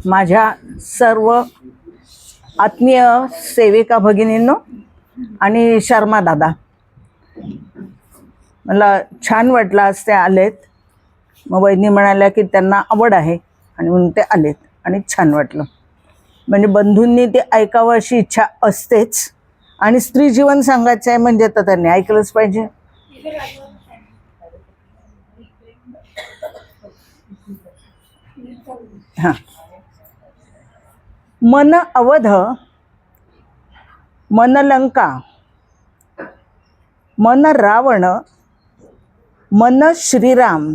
माझ्या सर्व आत्मीय सेविका भगिनींनो आणि शर्मा दादा, मला छान वाटलं आज ते आलेत. मग वहिनी म्हणाल्या की त्यांना आवड आहे आणि म्हणून ते आलेत आणि छान वाटलं. म्हणजे बंधूंनी ते ऐकावं अशी इच्छा असतेच आणि स्त्री जीवन सांगायचं आहे म्हणजे तर त्यांनी ऐकलंच पाहिजे. हां, मन अवध, मन लंका, मन रावण, मन श्रीराम,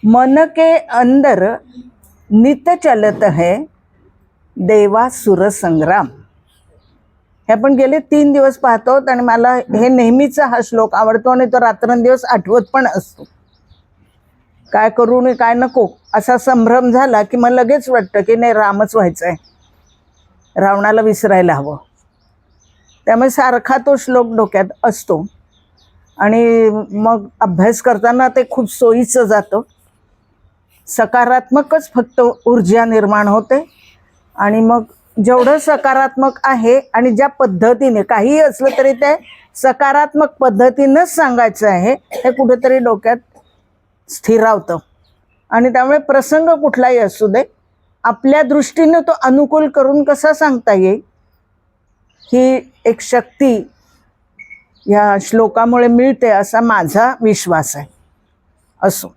मन के अंदर नित चलत है देवा सुर संग्राम. हे आपण गेले 3 दिवस पाहतो आणि मला हे नेहमीचा हा श्लोक आवडतो आणि तो रात्रंदिवस आठवत पण असतो. काय करू आणि काय नको असा संभ्रम झाला की मग लगेच वाटतं की नाही, रामच व्हायचं आहे, रावणाला विसरायला हवं. त्यामुळे सारखा तो श्लोक डोक्यात असतो आणि मग अभ्यास करताना ते खूप सोयीचं जातं. सकारात्मकच फक्त ऊर्जा निर्माण होते आणि मग जेवढं सकारात्मक आहे आणि ज्या पद्धतीने काहीही असलं तरी ते सकारात्मक पद्धतीनंच सांगायचं आहे हे कुठेतरी डोक्यात स्थिरावतं. आणि त्यामुळे प्रसंग कुठलाही असू दे, आपल्या दृष्टीनं तो अनुकूल करून कसा सांगता येईल ही एक शक्ती या श्लोकामुळे मिळते असा माझा विश्वास आहे. असो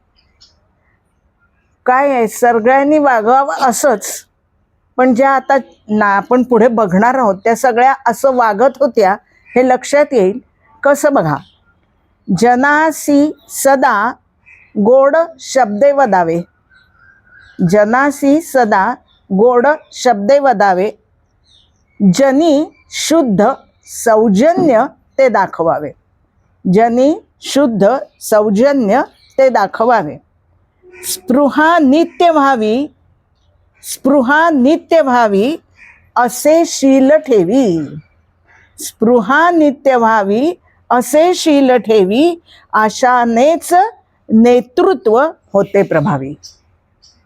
काय आहे, सगळ्यांनी वागावं असंच, पण ज्या आता आपण पुढे बघणार आहोत त्या सगळ्या असं वागत होत्या हे लक्षात येईल. कसं बघा, जनासी सदा गोड शब्दे वदावे, जनासी सदा गोड शब्दे वदावे, जनी शुद्ध सौजन्य ते दाखवावे, जनी शुद्ध सौजन्य ते दाखवावे. स्पृहा नित्य व्हावी, स्पृहा नित्य व्हावी असे शील ठेवी, स्पृहा नित्य व्हावी असे शील ठेवी, आशानेच नेतृत्व होते प्रभावी,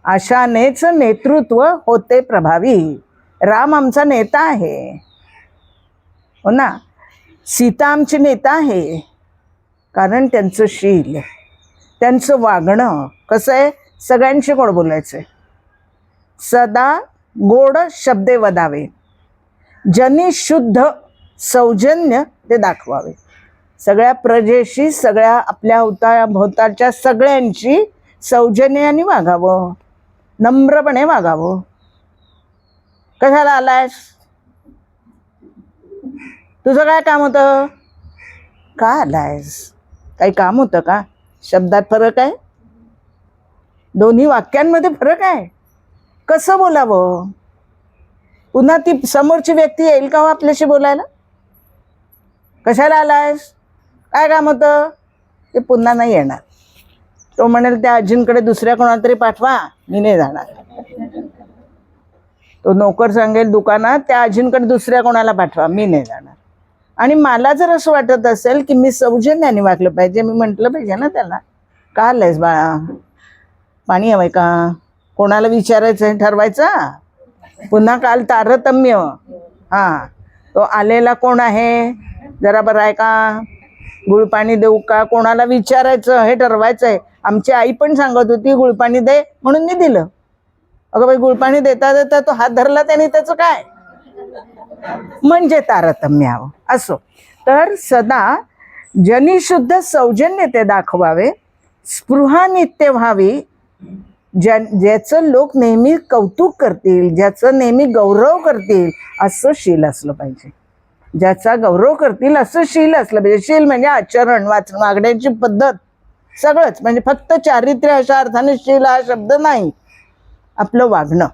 आशानेच नेतृत्व होते प्रभावी. राम आमचा नेता आहे, हो ना. सीता आमची नेता आहे कारण त्यांचं शील, त्यांचं वागणं कसं आहे, सगळ्यांशी गोड बोलायचं आहे, सदा गोड शब्दे वदावे, जनी शुद्ध सौजन्य ते दाखवावे. सगळ्या प्रजेशी, सगळ्या आपल्या भोवताच्या सगळ्यांची सौजन्याने वागावं, नम्रपणे वागावं. कशाला आलायस, तुझं काय काम होतं, का आलायस, काही काम होतं का. शब्दात फरक आहे, दोन्ही वाक्यांमध्ये फरक आहे. कसं बोलावं, पुन्हा ती समोरची व्यक्ती येईल का हो आपल्याशी बोलायला. कशाला आलायस, काय काम होतं, ते पुन्हा नाही येणार. तो म्हणेल त्या आजींकडे दुसऱ्या कोणाला तरी पाठवा, मी नाही जाणार. तो नोकर सांगेल दुकानात त्या आजींकडे दुसऱ्या कोणाला पाठवा, मी नाही जाणार. आणि मला जर असं वाटत असेल की मी सौजन्याने वागलं पाहिजे, मी म्हटलं पाहिजे ना त्याला, का आलंयस बाळा, पाणी हवंय का, कोणाला विचारायचं आहे ठरवायचा. पुन्हा काल तारतम्य, हां तो आलेला कोण आहे, जरा बरं आहे का, गुळपाणी देऊ का, कोणाला विचारायचं हे ठरवायचं आहे. आमची आई पण सांगत होती गुळपाणी दे, म्हणून मी दिलं. अगं बाई, गुळपाणी देता देता तो हात धरला त्याने, त्याचं काय, म्हणजे तारतम्य हवं. असो तर सदा जनी शुद्ध सौजन्य ते दाखवावे, स्पृहा नित्य व्हावी, ज्याचं लोक नेहमी कौतुक करतील, ज्याचं नेहमी गौरव करतील असं शील असलं पाहिजे, ज्याचा गौरव करतील असं शील असलं पाहिजे. शील म्हणजे आचरण, वागण्याची पद्धत, सगळंच. म्हणजे फक्त चारित्र्य अशा अर्थाने शील हा शब्द नाही, आपलं वागणं,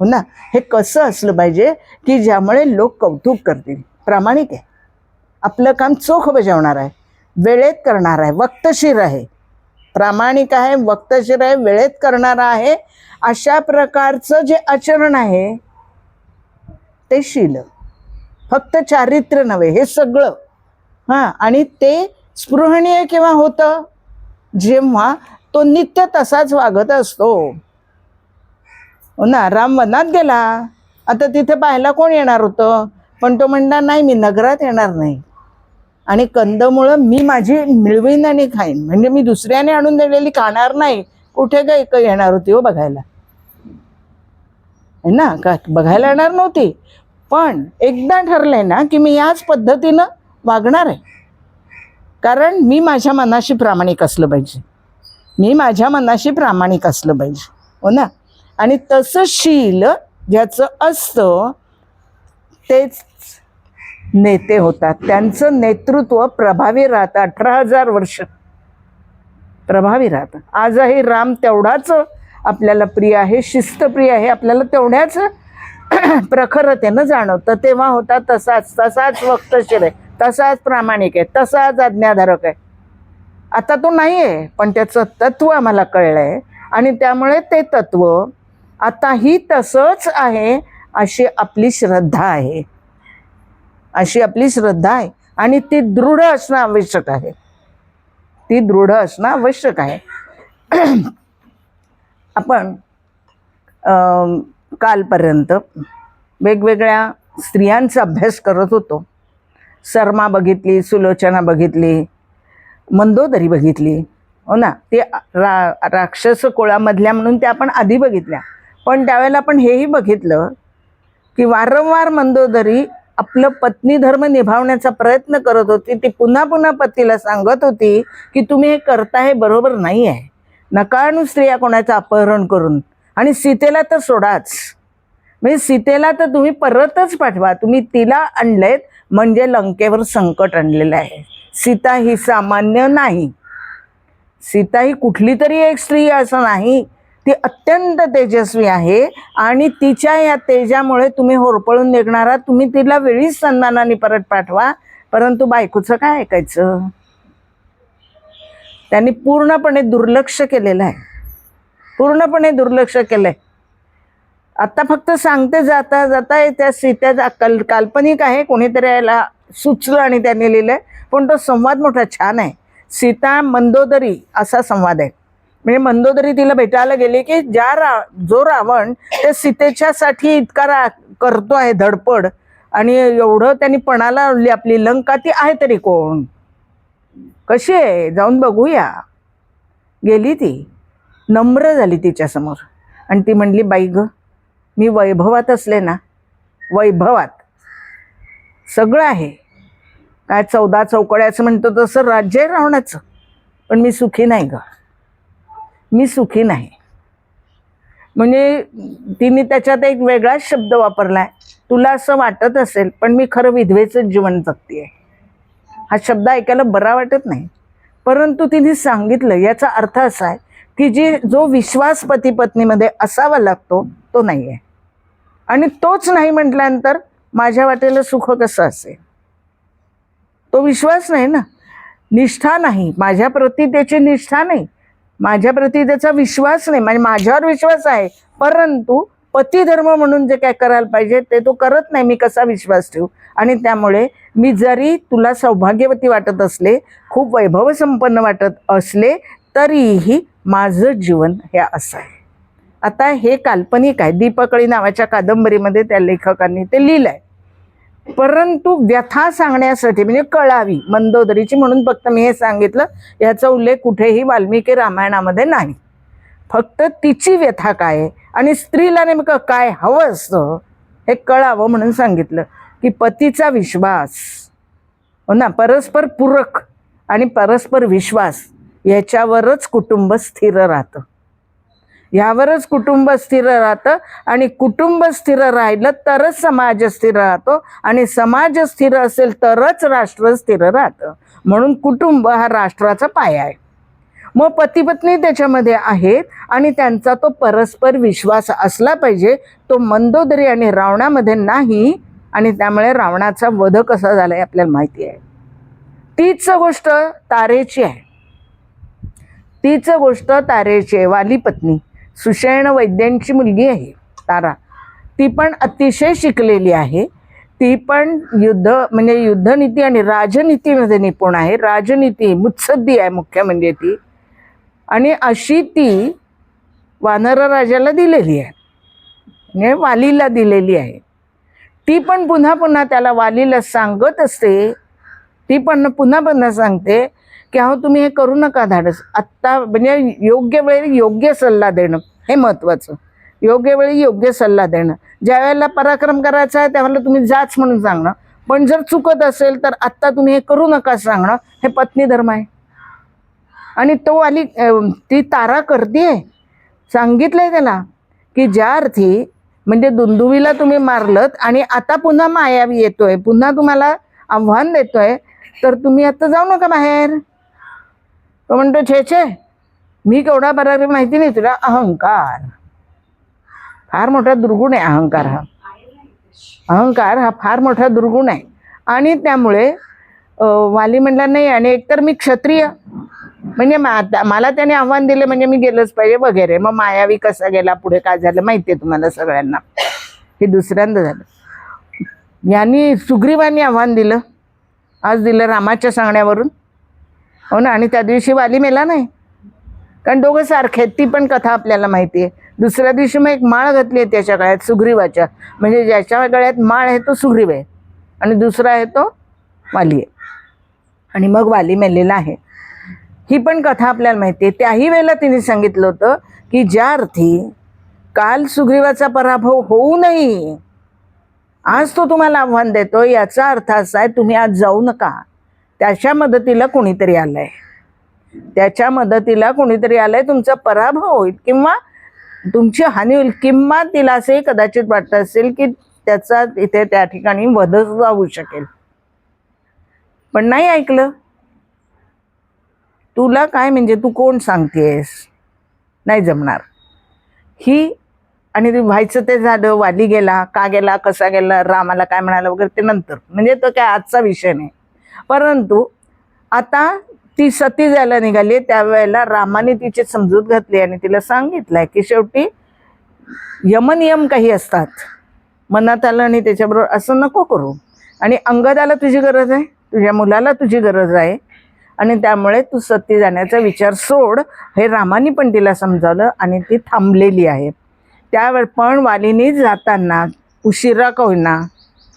हो ना. हे कसं असलं पाहिजे की ज्यामुळे लोक कौतुक करतील. प्रामाणिक आहे, आपलं काम चोख बजावणार आहे, वेळेत करणार आहे, वक्तशीर आहे, प्रामाणिक आहे, वक्तशीर आहे, वेळेत करणारा आहे. अशा प्रकारचं जे आचरण आहे ते शील, फक्त चारित्र्य नव्हे, हे सगळं. हां, आणि ते स्पृहणीय केव्हा होतं, जेव्हा तो नित्य तसाच वागत असतो. हो ना, राम वनात गेला, आता तिथे पाहायला कोण येणार होतं, पण तो म्हणला नाही मी नगरात येणार नाही आणि कंदमुळं मी माझी मिळवीन आणि खाईन, म्हणजे मी दुसऱ्याने आणून दिलेली खाणार नाही. कुठे काय येणार होती हो बघायला, है ना, का बघायला येणार नव्हती. पण एकदा ठरलंय ना की मी याच पद्धतीनं वागणार आहे, कारण मी माझ्या मनाशी प्रामाणिक असलं पाहिजे, मी माझ्या मनाशी प्रामाणिक असलं पाहिजे. हो ना, आणि तसं शील ज्याचं असतं तेच नेते होतात, त्यांचं नेतृत्व प्रभावी राहतं, 18,000 वर्ष प्रभावी राहतं. आजही राम तेवढाच आपल्याला प्रिय आहे, शिस्तप्रिय आहे, आपल्याला तेवढ्याच प्रखरतेनं जाणवतं. तेव्हा होता तसाच वक्तशीर आहे, तसाच प्रामाणिक आहे, तसाच आज्ञाधारक आहे. आता तो नाही आहे, पण त्याचं तत्व आम्हाला कळलंय आणि त्यामुळे ते तत्व आताही तसंच आहे अशी आपली श्रद्धा आहे, अशी आपली श्रद्धा आहे आणि ती दृढ असणं आवश्यक आहे, ती दृढ असणं आवश्यक आहे. आपण कालपर्यंत वेगवेगळ्या स्त्रियांचा अभ्यास करत होतो. शर्मा बघितली, सुलोचना बघितली, मंदोदरी बघितली. हो ना, ते राक्षस कुळामधल्या म्हणून त्या आपण आधी बघितल्या. पण त्यावेळेला आपण हेही बघितलं की वारंवार मंदोदरी आपलं पत्नी धर्म निभावण्याचा प्रयत्न करत होती. ती पुन्हा पुन्हा पतीला सांगत होती की तुम्ही हे करताय बरोबर नाही आहे, नकाळू स्त्रिया कोणाचं अपहरण करून, आणि सीतेला तर सोडाच, म्हणजे सीतेला तर तुम्ही परतच पाठवा, तुम्ही तिला आणलेत म्हणजे लंकेवर संकट आणलेलं आहे. सीता ही सामान्य नाही, सीता ही कुठली तरी एक स्त्री असं नाही, ती अत्यंत तेजस्वी आहे आणि तिच्या या तेजामुळे तुम्ही होरपळून निघणारा, तुम्ही तिला वेळीच सन्मानाने परत पाठवा. परंतु बायकोचं काय ऐकायचं, त्यांनी पूर्णपणे दुर्लक्ष केलेलं आहे, पूर्णपणे दुर्लक्ष केलंय. आता फक्त सांगते जाता जाता त्या सीतेचा काल्पनिक आहे, कोणीतरी याला सुचलं आणि त्यांनी लिहिलंय, पण तो संवाद मोठा छान आहे. सीता मंदोदरी असा संवाद आहे. म्हणजे मंदोदरी तिला भेटायला गेली की जो रावण ते सीतेच्यासाठी इतका करतो आहे धडपड, आणि एवढं त्यांनी पणाला लावली आपली लंका, ती आहे तरी कोण, कशी आहे, जाऊन बघूया. गेली, ती नम्र झाली तिच्यासमोर आणि ती म्हणली बाई ग, मी वैभवात असले ना, वैभवात सगळं आहे, काय 14 चौकड्याचं म्हणतो तसं राज्य आहे रावणाचं, पण मी सुखी नाही ग, मी सुखी नाही. म्हणजे तिने त्याच्यात एक वेगळाच शब्द वापरलाय, तुला असं वाटत असेल पण मी खरं विधवेचं जीवन जगतेय. हा शब्द ऐकायला बरा वाटत नाही, परंतु तिने सांगितलं याचा अर्थ असा आहे की जो विश्वास पती पत्नीमध्ये असावा लागतो तो नाही आहे, आणि तोच नाही म्हटल्यानंतर माझ्या वाटेला सुख कसं असेल, तो विश्वास नाही ना, निष्ठा नाही, माझ्या प्रती त्याची निष्ठा नाही, माझ्या प्रती त्याचा विश्वास नाही. म्हणजे माझ्यावर विश्वास आहे परंतु पती धर्म म्हणून जे काय करायला पाहिजे ते तो करत नाही, मी कसा विश्वास ठेवू. आणि त्यामुळे मी जरी तुला सौभाग्यवती वाटत असले, खूप वैभवसंपन्न वाटत असले, तरीही माझं जीवन हे असं आहे. आता हे काल्पनिक आहे, दीपकळी नावाच्या कादंबरीमध्ये त्या लेखकांनी ते लिहिलंय, परंतु व्यथा सांगण्यासाठी म्हणजे कळावी मंदोदरीची म्हणून फक्त मी हे सांगितलं. याचा उल्लेख कुठेही वाल्मिकी रामायणामध्ये नाही, फक्त तिची व्यथा काय आहे आणि स्त्रीला नेमकं काय हवं असतं हे कळावं म्हणून सांगितलं की पतीचा विश्वास, हो ना, परस्पर पूरक आणि परस्पर विश्वास याच्यावरच कुटुंब स्थिर राहतं, यावरच कुटुंब स्थिर राहतं, आणि कुटुंब स्थिर राहिलं तरच समाज स्थिर राहतो, आणि समाज स्थिर असेल तरच राष्ट्र स्थिर राहतं. म्हणून कुटुंब हा राष्ट्राचा पाया आहे. मग पती पत्नी त्याच्यामध्ये आहेत आणि त्यांचा तो परस्पर विश्वास असला पाहिजे, तो मंदोदरी आणि रावणामध्ये नाही, आणि त्यामुळे रावणाचा वध कसा झालाय आपल्याला माहिती आहे. तीच गोष्ट तारेची आहे, तीच गोष्ट तारेची आहे. वाली पत्नी सुषेण वैद्यांची मुलगी आहे तारा, ती पण अतिशय शिकलेली आहे, ती पण म्हणजे युद्धनीती आणि राजनीतीमध्ये निपुण आहे, राजनीती मुत्सद्दी आहे मुख्य म्हणजे ती. आणि अशी ती वानर राजाला दिलेली आहे, म्हणजे वालीला दिलेली आहे. ती पण पुन्हा पुन्हा त्याला वालीला सांगत असते, ती पण पुन्हा पुन्हा सांगते की अहो तुम्ही हे करू नका धाडस. आत्ता म्हणजे योग्य वेळी योग्य सल्ला देणं हे महत्त्वाचं. योग्य वेळी योग्य सल्ला देणं. ज्या वेळेला पराक्रम करायचा आहे त्यावेळेला तुम्ही जाच म्हणून सांगणं, पण जर चुकत असेल तर आत्ता तुम्ही हे करू नका सांगणं, हे पत्नी धर्म आहे. आणि तो वाली ती तारा करते, सांगितलंय त्याला की ज्या अर्थी म्हणजे दुंदुवीला तुम्ही मारलत आणि आता पुन्हा मायावी येतोय, पुन्हा तुम्हाला आव्हान देतोय, तर तुम्ही आता जाऊ नका बाहेर. तो म्हणतो छे छे, मी केवढा बरा माहिती नाही तुला. अहंकार फार मोठा दुर्गुण आहे. अहंकार हा फार मोठा दुर्गुण आहे. आणि त्यामुळे वाली म्हणला नाही, आणि एकतर मी क्षत्रिय, म्हणजे मला त्याने आव्हान दिले म्हणजे मी गेलंच पाहिजे वगैरे. मग मायावी कसा गेला, पुढे काय झालं माहिती आहे तुम्हाला सगळ्यांना. हे दुसऱ्यांदा झालं. यांनी सुग्रीवानी आव्हान दिलं, आज दिलं रामाच्या सांगण्यावरून, हो ना. आणि त्या दिवशी वाली मेला नाही, कारण दोघं सारखे आहेत. ती पण कथा आपल्याला माहिती आहे. दुसऱ्या दिवशी मग एक माळ घातली आहे त्याच्या गळ्यात सुग्रीवाच्या, म्हणजे ज्याच्या गळ्यात माळ आहे तो सुग्रीव आहे आणि दुसरा आहे तो वाली आहे. आणि मग वाली मेलेला आहे. ही पण कथा आपल्याला माहिती आहे. त्याही वेळेला तिने सांगितलं होतं की ज्या अर्थी काल सुग्रीवाचा पराभव होऊ नये, आज तो तुम्हाला आव्हान देतो, याचा अर्थ असा आहे तुम्ही आज जाऊ नका. त्याच्या मदतीला कोणीतरी आलंय, त्याच्या मदतीला कोणीतरी आलंय, तुमचा पराभव होईल किंवा तुमची हानी होईल. किंवा तिला असे कदाचित वाटत असेल की त्याचा इथे त्या ठिकाणी वध जाऊ शकेल, पण नाही ऐकलं. तुला काय म्हणजे तू कोण सांगतेस, नाही जमणार ही. आणि ते व्हायचं ते झालं. वाली गेला, का गेला, कसा गेला, रामाला काय म्हणाला वगैरे ते नंतर, म्हणजे तो काय आजचा विषय नाही. परंतु आता ती सती जायला निघाली, त्यावेळेला रामाने तिची समजूत घातली आणि तिला सांगितलंय की शेवटी यमनियम काही असतात, मनात आलं आणि त्याच्याबरोबर असं नको करू. आणि अंगदाला तुझी गरज आहे, तुझ्या मुलाला तुझी गरज आहे, आणि त्यामुळे तू सती जाण्याचा विचार सोड. हे रामाने पण तिला समजावलं आणि ती थांबलेली आहे. त्यावेळ पण वालीने जाताना उशिरा का होईना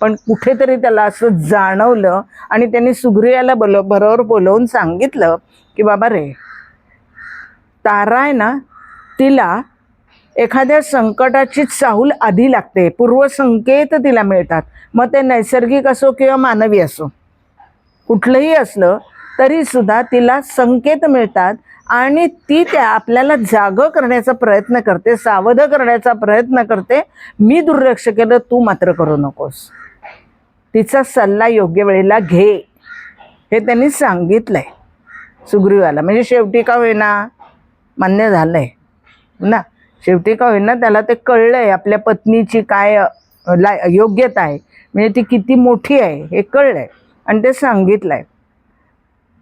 पण कुठेतरी त्याला असं जाणवलं आणि त्यांनी सुग्रीवाला बरोबर बोलवून सांगितलं की बाबा रे, तारा आहे ना, तिला एखाद्या संकटाची चाहूल आधी लागते, पूर्वसंकेत तिला मिळतात. मग ते नैसर्गिक असो किंवा मानवी असो, कुठलंही असलं तरी सुद्धा तिला संकेत मिळतात आणि ती त्या आपल्याला जागं करण्याचा प्रयत्न करते, सावध करण्याचा प्रयत्न करते. मी दुर्लक्ष केलं, तू मात्र करू नकोस, तिचा सल्ला योग्य वेळेला घे, हे त्यांनी सांगितलंय सुग्रीवाला. म्हणजे शेवटी का होईना मान्य झालंय ना, शेवटी का होईना त्याला ते कळलंय आपल्या पत्नीची काय योग्यता आहे, म्हणजे ती किती मोठी आहे हे कळलंय आणि ते सांगितलंय.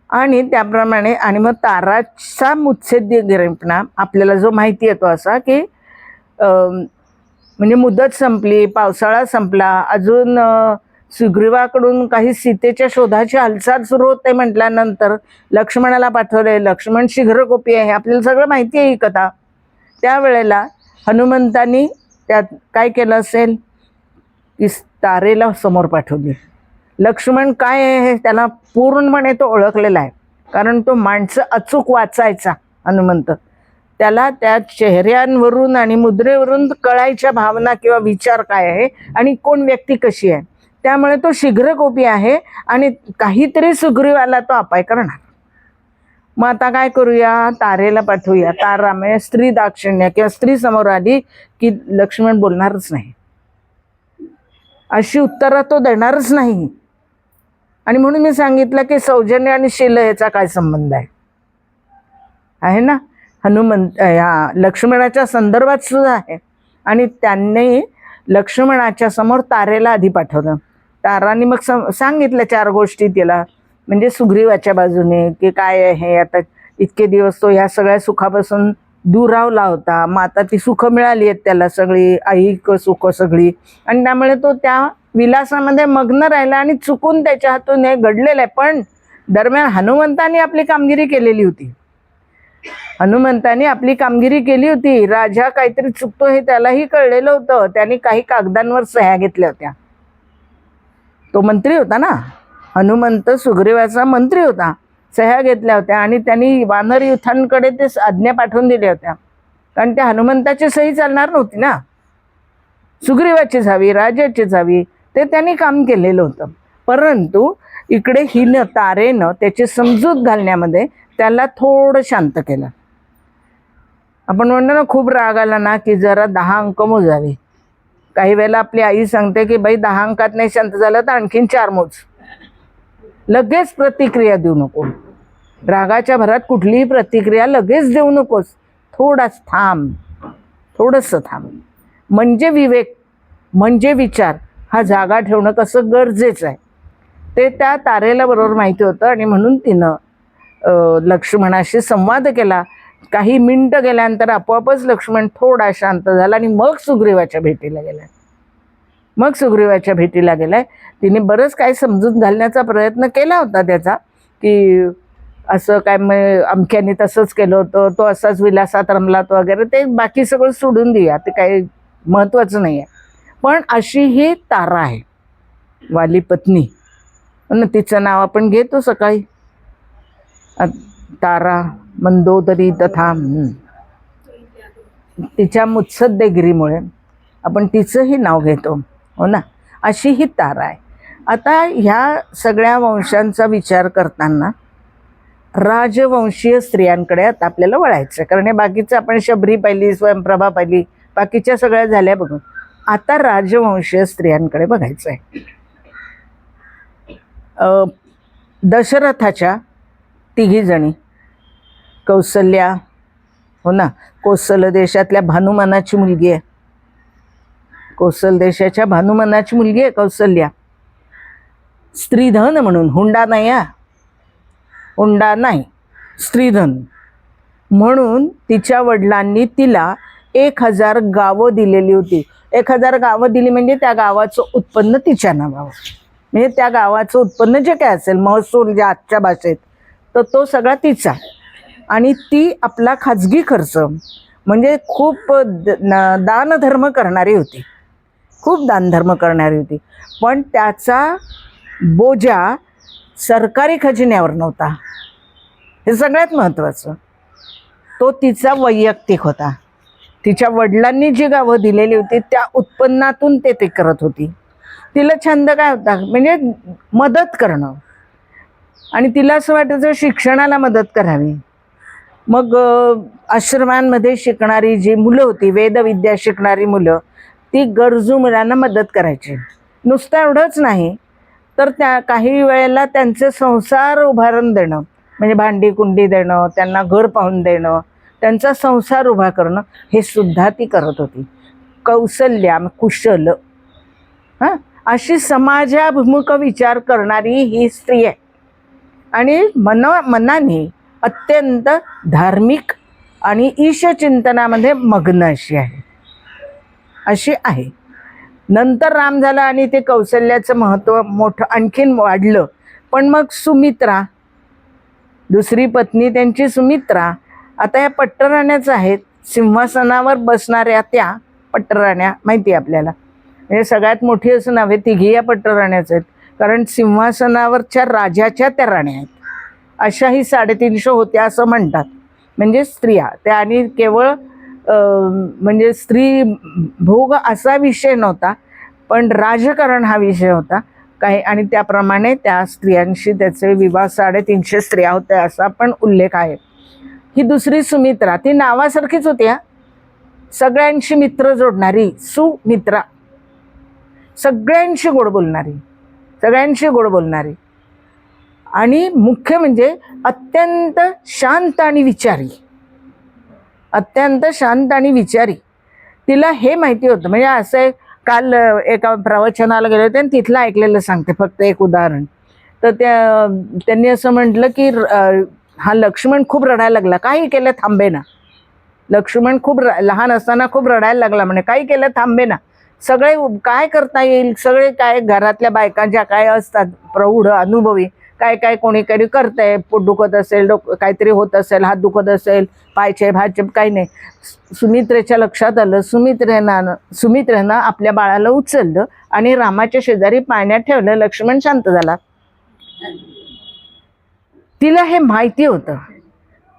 आणि त्याप्रमाणे आणि मग ताराचा मुत्सद्देगिरीपणा आपल्याला जो माहिती येतो असा की म्हणजे मुदत संपली, पावसाळा संपला, अजून सुग्रीवाकडून काही सीतेच्या शोधाची हालचाल सुरू होते म्हटल्यानंतर लक्ष्मणाला पाठवले. लक्ष्मण शीघ्रकोपी आहे, आपल्याला सगळं माहिती आहे ही कथा. त्यावेळेला हनुमंतांनी त्यात काय केलं असेल की तारेला समोर पाठवली. लक्ष्मण काय आहे हे त्याला पूर्णपणे तो ओळखलेला आहे, कारण तो माणसं अचूक वाचायचा हनुमंत. त्याला त्या चेहऱ्यांवरून आणि मुद्रेवरून कळायच्या भावना किंवा विचार काय आहे आणि कोण व्यक्ती कशी आहे. त्यामुळे तो शीघ्रकोपी आहे आणि काहीतरी सुग्रीवाला तो अपाय करणार. मग आता काय करूया, तारेला पाठवूया. तारा म्हणजे स्त्री दाक्षिण्य किंवा स्त्री समोर आली की लक्ष्मण बोलणारच नाही, अशी उत्तरं तो देणारच नाही. आणि म्हणून मी सांगितलं की सौजन्य आणि शील याचा काय संबंध आहे ना, हनुमंत ह्या लक्ष्मणाच्या संदर्भात सुद्धा आहे. आणि त्यांनी लक्ष्मणाच्या समोर तारेला आधी पाठवलं. ताराने मग सांगितलं 4 गोष्टी तिला, म्हणजे सुग्रीवाच्या बाजूने की काय आहे, आता इतके दिवस तो ह्या सगळ्या सुखापासून दुरावला होता, मग आता ती सुख मिळाली आहेत त्याला सगळी, ऐहिक सुख सगळी, आणि त्यामुळे तो त्या विलासामध्ये मग्न राहिला आणि चुकून त्याच्या हातून हे घडलेलं आहे. पण दरम्यान हनुमंतांनी आपली कामगिरी केलेली होती. हनुमंताने आपली कामगिरी केली होती. राजा काहीतरी चुकतो हे त्यालाही कळलेलं होतं. त्याने काही कागदांवर सह्या घेतल्या होत्या. तो मंत्री होता ना, हनुमंत सुग्रीवाचा मंत्री होता. सह्या घेतल्या होत्या आणि त्यांनी वानर युथांकडे ते आज्ञा पाठवून दिल्या होत्या. कारण त्या हनुमंताची सही चालणार नव्हती ना, सुग्रीवाचीच हवी, राजाचीच हवी. ते त्यांनी काम केलेलं होतं. परंतु इकडे हिनं तारेनं त्याची समजूत घालण्यामध्ये त्याला थोडं शांत केलं. आपण म्हणतो ना, खूप राग आला ना की जरा 10 अंक मोजावे. काही वेळेला आपली आई सांगते की बाई 10 अंकात नाही शांत झालं तर आणखीन 4 मोज. लगेच प्रतिक्रिया देऊ नको. रागाच्या भरात कुठलीही प्रतिक्रिया लगेच देऊ नकोस. थोडाच थांब, थोडंसं थांब. म्हणजे विवेक, म्हणजे विचार हा जागा ठेवणं कसं गरजेचं आहे ते त्या तारेला बरोबर माहिती होतं. आणि म्हणून तिनं लक्ष्मणाशी संवाद केला. काही मिनिटं गेल्यानंतर आपोआपच लक्ष्मण थोडा शांत झाला आणि मग सुग्रीवाच्या भेटीला गेलाय. तिने बरंच काही समजून घालण्याचा प्रयत्न केला होता त्याचा, की असं काय अमक्याने तसंच केलं होतं, तो असाच विलासात रमला तो वगैरे. ते बाकी सगळं सोडून देऊया, ते काही महत्त्वाचं नाही आहे. पण अशी ही तारा आहे, वाली पत्नी. तिचं नाव आपण घेतो सकाळी, तारा मंदोदरी तथा. तिच्या मुत्सद्देगिरीमुळे आपण तिचंही नाव घेतो, हो ना. अशी ही तारा आहे. आता ह्या सगळ्या वंशांचा विचार करताना राजवंशीय स्त्रियांकडे आता आपल्याला वळायचं. कारण हे बाकीचं आपण शबरी पाहिली, स्वयंप्रभा पाहिली, बाकीच्या सगळ्या झाल्या बघून. आता राजवंशीय स्त्रियांकडे बघायचं आहे. दशरथाच्या 3 जणी, कौसल्या, हो ना, कोसल देशातल्या भानुमानाची मुलगी आहे. कोसल देशाच्या भानुमानाची मुलगी आहे कौसल्या. स्त्रीधन म्हणून, हुंडा नाही, स्त्रीधन म्हणून तिच्या वडिलांनी तिला 1000 गावं दिलेली होती. 1000 गावं दिली म्हणजे त्या गावाचं उत्पन्न तिच्या नावावर. म्हणजे त्या गावाचं उत्पन्न जे काय असेल, महसूल जे आजच्या भाषेत, तर तो सगळा तिचा. आणि ती आपला खाजगी खर्च म्हणजे खूप दानधर्म करणारी होती, पण त्याचा बोजा सरकारी खजिन्यावर नव्हता. हे सगळ्यात महत्त्वाचं. तो तिचा वैयक्तिक होता. तिच्या वडिलांनी जी गावं दिलेली होती त्या उत्पन्नातून ते करत होती. तिला छंद काय होता, म्हणजे मदत करणं. आणि तिला असं वाटायचं शिक्षणाला मदत करावी. मग आश्रमांमध्ये शिकणारी जी मुलं होती, वेदविद्या शिकणारी मुलं, ती गरजू मुलांना मदत करायची. नुसतं एवढंच नाही तर त्या काही वेळेला त्यांचे संसार उभारून देणं, म्हणजे भांडी कुंडी देणं, त्यांना घर पाहून देणं, त्यांचा संसार उभा करणं, हे सुद्धा ती करत होती. कौसल्या, कुशल, अशी समाजाभिमुख विचार करणारी ही स्त्री आहे. आणि मनाने अत्यंत धार्मिक आणि ईशचिंतनामध्ये मग्न अशी आहे. नंतर राम झाला आणि ते कौशल्याचं महत्त्व मोठं आणखीन वाढलं. पण मग सुमित्रा, दुसरी पत्नी त्यांची सुमित्रा, आता या पट्टराण्याच आहेत. सिंहासनावर बसणाऱ्या त्या पट्टराण्या माहिती आहे आपल्याला. म्हणजे सगळ्यात मोठी असं नाव, तिघी या पट्टराण्याच आहेत. कारण सिंहासनावरच्या राजाच्या त्या राण्या आहेत. अशाही 350 होत्या असं म्हणतात. म्हणजे स्त्रिया त्या. आणि केवळ म्हणजे स्त्री भोग असा विषय नव्हता, पण राजकारण हा विषय होता काही. आणि त्याप्रमाणे त्या स्त्रियांशी त्याचे विवाह 350 स्त्रिया होत्या असा पण उल्लेख आहे. ही दुसरी सुमित्रा, ती नावासारखीच होती, सगळ्यांशी मित्र जोडणारी सुमित्रा, सगळ्यांशी गोड बोलणारी. आणि मुख्य म्हणजे अत्यंत शांत आणि विचारी. तिला हे माहिती होतं. म्हणजे असं काल एका प्रवचनाला गेले होते आणि तिथलं ऐकलेलं सांगते फक्त एक उदाहरण. तर त्यांनी असं म्हटलं की हा लक्ष्मण खूप रडायला लागला, काही केलं थांबे ना. लक्ष्मण खूप लहान असताना खूप रडायला लागला म्हणे, काही केलं थांबे ना. सगळे काय करता येईल, सगळे काय घरातल्या बायका ज्या काय असतात प्रौढ अनुभवी, काय काय कोणी काही करतंय, पोट दुखत असेल, काहीतरी होत असेल, हात दुखत असेल, पायचे भाजप काही नाही. सुमित्रेच्या लक्षात आलं. सुमित्रेनं आपल्या बाळाला उचललं आणि रामाच्या शेजारी पाण्यात ठेवलं. लक्ष्मण शांत झाला. तिला हे माहिती होतं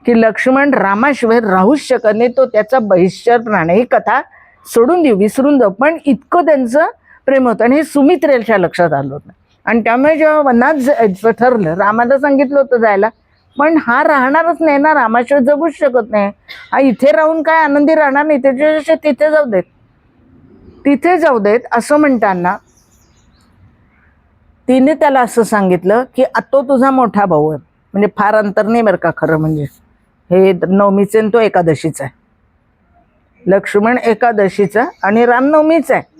की लक्ष्मण रामाशिवाय राहूच शकत नाही, तो त्याचा बहिष्कार प्राण. ही कथा सोडून देऊ, विसरून जाऊ, पण इतकं त्यांचं प्रेम होतं आणि हे सुमित्रेच्या लक्षात आलं होतं. आणि त्यामुळे जेव्हा वनात जायचं ठरलं, रामाला सांगितलं होतं जायला, पण हा राहणारच नाही ना, रामाशिवाय जगूच शकत नाही. हा इथे राहून काय आनंदी राहणार नाही, त्याच्यापेक्षा तिथे जाऊ देत, तिथे जाऊ देत असं म्हणताना तिने त्याला असं सांगितलं की तो तुझा मोठा भाऊ आहे. म्हणजे फार अंतर नाही बरं का, खरं म्हणजे हे नवमीचे तो एकादशीचा आहे. लक्ष्मण एकादशीचा आणि राम नवमीचा आहे.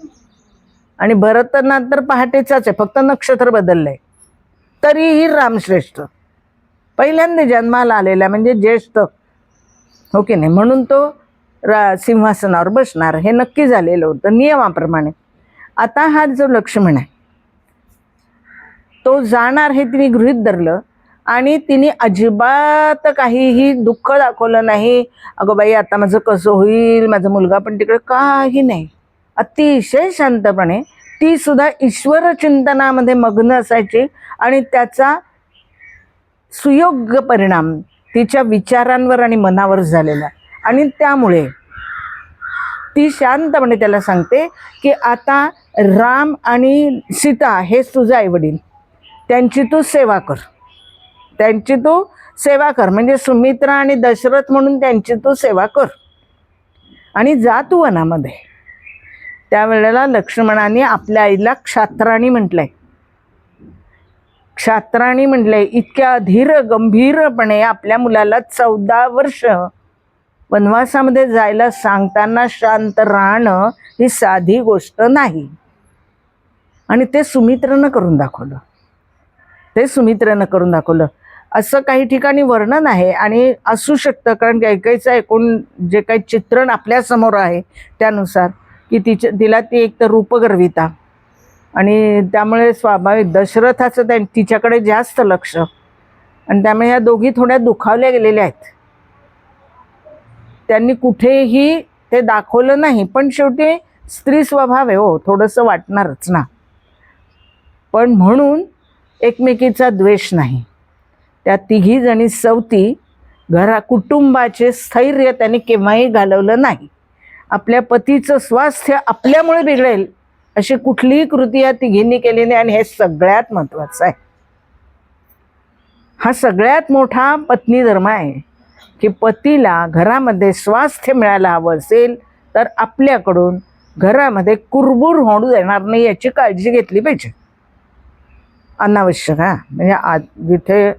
आणि भरतनाथ तर पहाटेचाच आहे, फक्त नक्षत्र बदललंय. तरीही रामश्रेष्ठ पहिल्यांदा जन्माला आलेला, म्हणजे ज्येष्ठ, हो की नाही, म्हणून तो सिंहासनावर बसणार हे नक्की झालेलं होतं नियमाप्रमाणे. आता हा जो लक्ष्मण आहे तो जाणार हे तिने गृहीत धरलं आणि तिने अजिबात काहीही दुःख दाखवलं नाही. अगं बाई आता माझं कसं होईल, माझा मुलगा पण तिकडे, काही नाही. अतिशय शांतपणे ती सुद्धा ईश्वर चिंतनामध्ये मग्न असायची आणि त्याचा सुयोग्य परिणाम तिच्या विचारांवर आणि मनावर झालेला. आणि त्यामुळे ती शांतपणे त्याला सांगते की आता राम आणि सीता हेच तुझे आईवडील, त्यांची तू सेवा कर, त्यांची तू सेवा कर, म्हणजे सुमित्रा आणि दशरथ म्हणून त्यांची तू सेवा कर आणि जा तू वनामध्ये. त्यावेळेला लक्ष्मणाने आपल्या आईला क्षात्राणी म्हटलंय. क्षात्राणी म्हटलंय. इतक्या धीर गंभीरपणे आपल्या मुलाला 14 वर्ष वनवासामध्ये जायला सांगताना शांत राहणं ही साधी गोष्ट नाही. आणि ते सुमित्रेनं करून दाखवलं, ते सुमित्रेनं करून दाखवलं. असं काही ठिकाणी वर्णन आहे आणि असू शकतं, कारण कैकेयीचं एकूण जे काही चित्रण आपल्यासमोर आहे त्यानुसार की तिला ती एक तर रूपगर्विता आणि त्यामुळे स्वाभाविक दशरथाचं तिच्याकडे जास्त लक्ष, आणि त्यामुळे ह्या दोघी थोड्या दुखावल्या गेलेल्या आहेत. त्यांनी कुठेही ते दाखवलं नाही, पण शेवटी स्त्री स्वभाव आहे हो, थोडंसं वाटणारच ना. पण म्हणून एकमेकीचा द्वेष नाही. त्या तिघी जणी सवती कुटुंबाचे स्थैर्य त्यांनी केव्हाही घालवलं नाही. आपल्या पतीचं स्वास्थ्य आपल्यामुळे बिघडेल अशी कुठलीही कृती या तिघींनी केली नाही. आणि हे सगळ्यात महत्वाचं आहे. हा सगळ्यात मोठा पत्नी धर्म आहे की पतीला घरामध्ये स्वास्थ्य मिळायला हवं असेल तर आपल्याकडून घरामध्ये कुरबुर होऊ देणार नाही याची काळजी घेतली पाहिजे. अनावश्यक, म्हणजे जिथे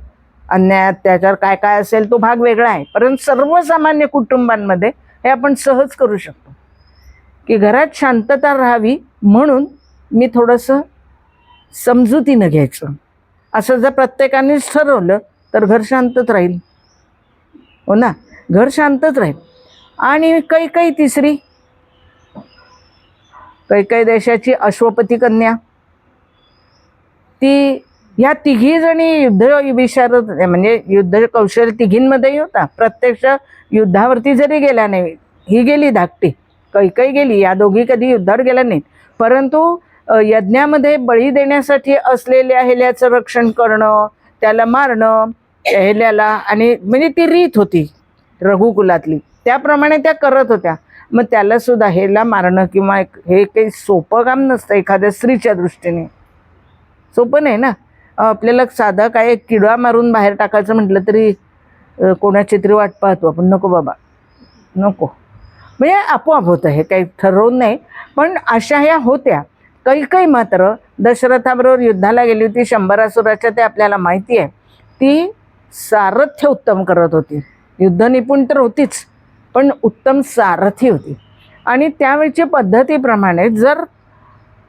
अन्याय अत्याचार काय काय असेल तो भाग वेगळा आहे, परंतु सर्वसामान्य कुटुंबांमध्ये हे आपण सहज करू शकतो की घरात शांतता राहावी म्हणून मी थोडंसं समजुतीनं घ्यायचं. असं जर प्रत्येकानेच ठरवलं तर घर शांतच राहील, हो ना, घर शांतच राहील. आणि कैकेयी तिसरी, कैकेयी देशाची अश्वपती कन्या, ती ह्या तिघी जणी युद्ध विशारद, म्हणजे युद्ध कौशल्य तिघींमध्येही होता. प्रत्यक्ष युद्धावरती जरी गेल्या नाही, ही गेली धाकटी, कैकेयी गेली, या दोघी कधी युद्धावर गेल्या नाहीत, परंतु यज्ञामध्ये बळी देण्यासाठी असलेल्या हेल्याचं रक्षण करणं, त्याला मारणं हेल्याला, आणि म्हणजे ती रीत होती रघुकुलातली, त्याप्रमाणे त्या करत होत्या. मग त्याला सुद्धा हेला मारणं किंवा हे काही सोपं काम नसतं एखाद्या स्त्रीच्या दृष्टीने, सोपं नाही ना. आपल्याला साधा काय किडा मारून बाहेर टाकायचं म्हटलं तरी कोणाची तरी वाट पाहतो आपण, नको बाबा नको, म्हणजे आपोआप होतं, हे काही ठरवून नाही. पण अशा ह्या होत्या. कैकेयी मात्र दशरथाबरोबर युद्धाला गेली होती 100 असुराच्या, ते आपल्याला माहिती आहे. ती सारथ्य उत्तम करत होती, युद्ध निपुण तर होतीच पण उत्तम सारथी होती. आणि त्यावेळची पद्धतीप्रमाणे जर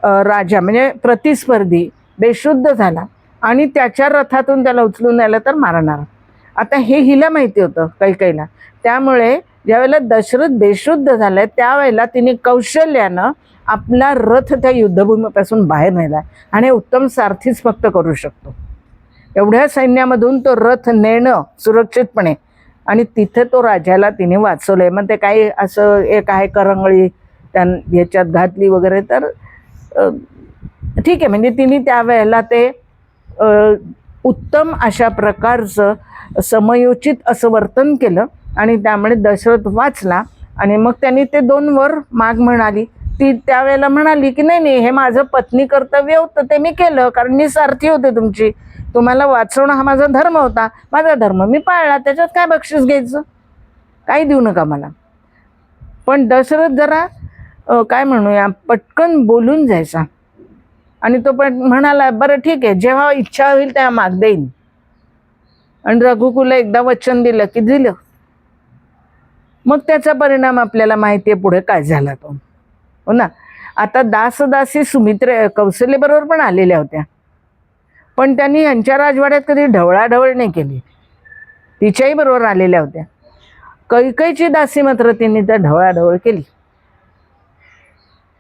राजा म्हणजे प्रतिस्पर्धी बेशुद्ध झाला आणि त्याच्या रथातून त्याला उचलून न्यायला तर मारणार. आता हे हिला माहिती होतं कैकेयीला. त्यामुळे ज्यावेळेला दशरथ बेशुद्ध झालाय त्यावेळेला तिने कौशल्यानं आपला रथ त्या युद्धभूमीपासून बाहेर नेला. आणि उत्तम सारथीच फक्त करू शकतो. एवढ्या सैन्यामधून तो रथ नेणं सुरक्षितपणे, आणि तिथे तो राजाला तिने वाचवलंय. मग ते काही असं एक आहे करंगळी ह्याच्यात घातली वगैरे, तर ठीक आहे. म्हणजे तिने त्यावेळेला ते उत्तम अशा प्रकारचं समयोचित असं वर्तन केलं आणि त्यामुळे दशरथ वाचला. आणि मग त्यांनी ते 2 वर माग म्हणाली. ती त्यावेळेला म्हणाली की नाही नाही, हे माझं पत्नी कर्तव्य होतं, ते मी केलं, कारण मी सारथी होते तुमची, तुम्हाला वाचवणं हा माझा धर्म होता, माझा धर्म मी पाळला, त्याच्यात काय बक्षीस घ्यायचं, काही देऊ नका मला. पण दशरथ जरा काय म्हणूया पटकन बोलून जायचा, आणि तो पण म्हणाला बरं ठीक आहे, जेव्हा इच्छा होईल तेव्हा माग देईन. आणि रघुकुला एकदा वचन दिलं की दिलं. मग त्याचा परिणाम आपल्याला माहिती आहे पुढे काय झाला तो, हो ना. आता दासदासी सुमित्रा कौशल्यबरोबर पण आलेल्या होत्या, पण त्यांनी यांच्या राजवाड्यात कधी ढवळाढवळ नाही केली, तिच्याही बरोबर आलेल्या होत्या. कैकईची दासी मात्र तिने त्या ढवळाढवळ केली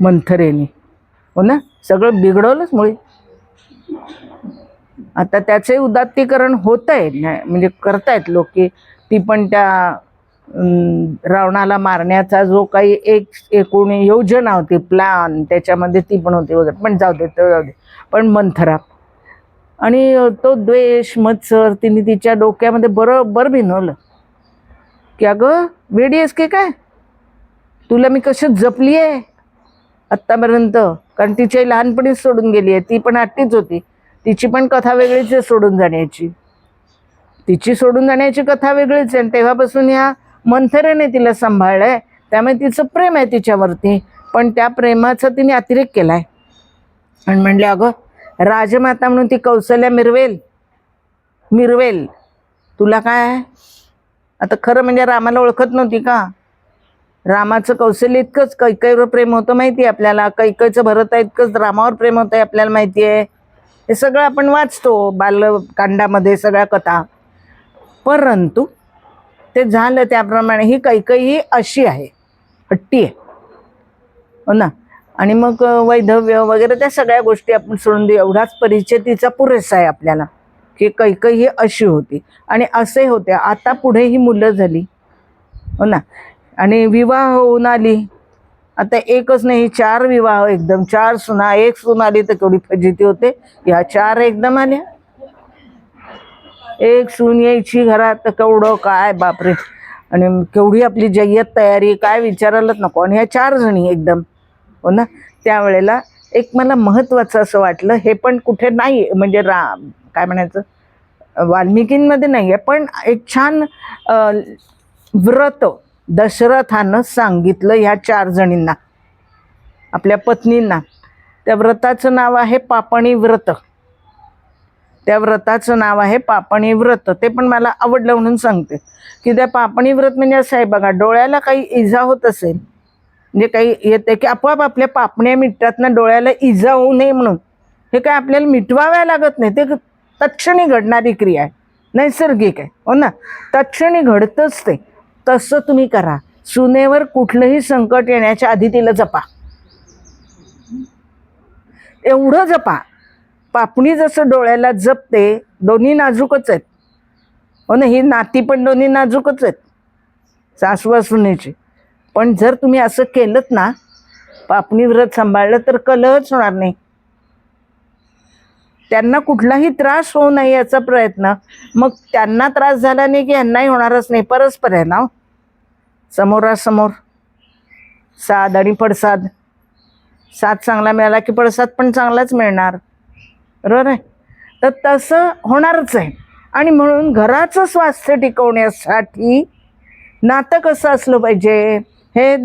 मंथरेने, हो ना. सगळं बिघडवलंच मुळे. आता त्याचे उदात्तीकरण होत आहे, म्हणजे करतायत लोक, की ती पण त्या रावणाला मारण्याचा जो काही एकूण योजना होती, प्लॅन, त्याच्यामध्ये ती पण होती वगैरे. पण जाऊ दे, जाऊ दे. पण मंथरा आणि तो द्वेष मत्सर तिने तिच्या डोक्यामध्ये बरोबर भिनवलं की अगं वेडी आहेस की काय, तुला मी कशी जपली आहे आत्तापर्यंत. कारण तिच्याही लहानपणीच सोडून गेली आहे, ती पण हट्टीच होती, तिची पण कथा वेगळीच आहे सोडून जाण्याची, तिची सोडून जाण्याची कथा वेगळीच आहे. तेव्हापासून ह्या मंथरेने तिला सांभाळलंय, त्यामुळे तिचं प्रेम आहे तिच्यावरती. पण त्या प्रेमाचा तिने अतिरेक केलाय आणि म्हणले अगं राजमाता म्हणून ती कौशल्या मिरवेल, तुला काय. आता खरं म्हणजे रामाला ओळखत नव्हती का, रामाचं कौशल्य इतकंच कैकईवर प्रेम होतं माहिती आहे आपल्याला, कैकईचं भरत इतकंच रामावर प्रेम होतं आपल्याला माहिती आहे. हे सगळं आपण वाचतो बालकांडामध्ये सगळ्या कथा. परंतु ते झालं त्याप्रमाणे ही कैकई ही अशी आहे, हट्टी आहे, हो ना. आणि मग वैधव्य वगैरे त्या सगळ्या गोष्टी आपण सोडून देऊ, एवढाच परिचय तिचा पुरेसा आहे आपल्याला की कैकई ही अशी होती आणि असे होते. आता पुढे ही मुलं झाली, हो ना, आणि विवाह होऊन आली. आता एकच नाही, 4 विवाह, एकदम 4 सुना, 1 सून आली तर केवढी फजिती होते. या 4 एकदम आल्या, 1 सून यायची घरात तर केवढं काय बापरे, आणि केवढी आपली जय्यत तयारी काय विचारायलाच नको. आणि ह्या 4 जणी एकदम, हो ना. त्यावेळेला एक मला महत्त्वाचं असं वाटलं, हे पण कुठे नाही, म्हणजे काय म्हणायचं वाल्मिकींमध्ये नाही आहे, पण एक छान व्रत दशरथानं सांगितलं ह्या 4 जणींना, आपल्या पत्नींना. त्या व्रताचं नाव आहे पापणी व्रत. त्या व्रताचं नाव आहे पापणी व्रत. ते पण मला आवडलं म्हणून सांगते की त्या पापणी व्रत म्हणजे असं आहे बघा, डोळ्याला काही इजा होत असेल, म्हणजे काही येते की आपोआप आपल्या पापण्या मिटतात ना, डोळ्याला इजा होऊ नये म्हणून. हे काय आपल्याला मिटवाव्या लागत नाही, ते तत्क्षणी घडणारी क्रिया आहे, नैसर्गिक आहे, हो ना. तत्क्षणी घडतंच ते. तसं तुम्ही करा. सुनेवर कुठलंही संकट येण्याच्या आधी तिला जपा, एवढं जपा. पापणी जसं डोळ्याला जपते, दोन्ही नाजूकच आहेत, हो ना. ही नाती पण दोन्ही नाजूकच आहेत, सासवा सुनेची. पण जर तुम्ही असं केलं ना, पापणी व्रत सांभाळलं, तर कलहच होणार नाही. त्यांना कुठलाही त्रास होऊ नये याचा प्रयत्न. मग त्यांना त्रास झाला नाही की यांनाही होणारच नाही, परस्पर आहे ना, समोरासमोर. साध आणि पडसाद, साथ चांगला मिळाला की पडसाद पण चांगलाच मिळणार, बरोबर आहे. तर तसं होणारच आहे. आणि म्हणून घराचं स्वास्थ्य टिकवण्यासाठी नातं कसं असलं पाहिजे हे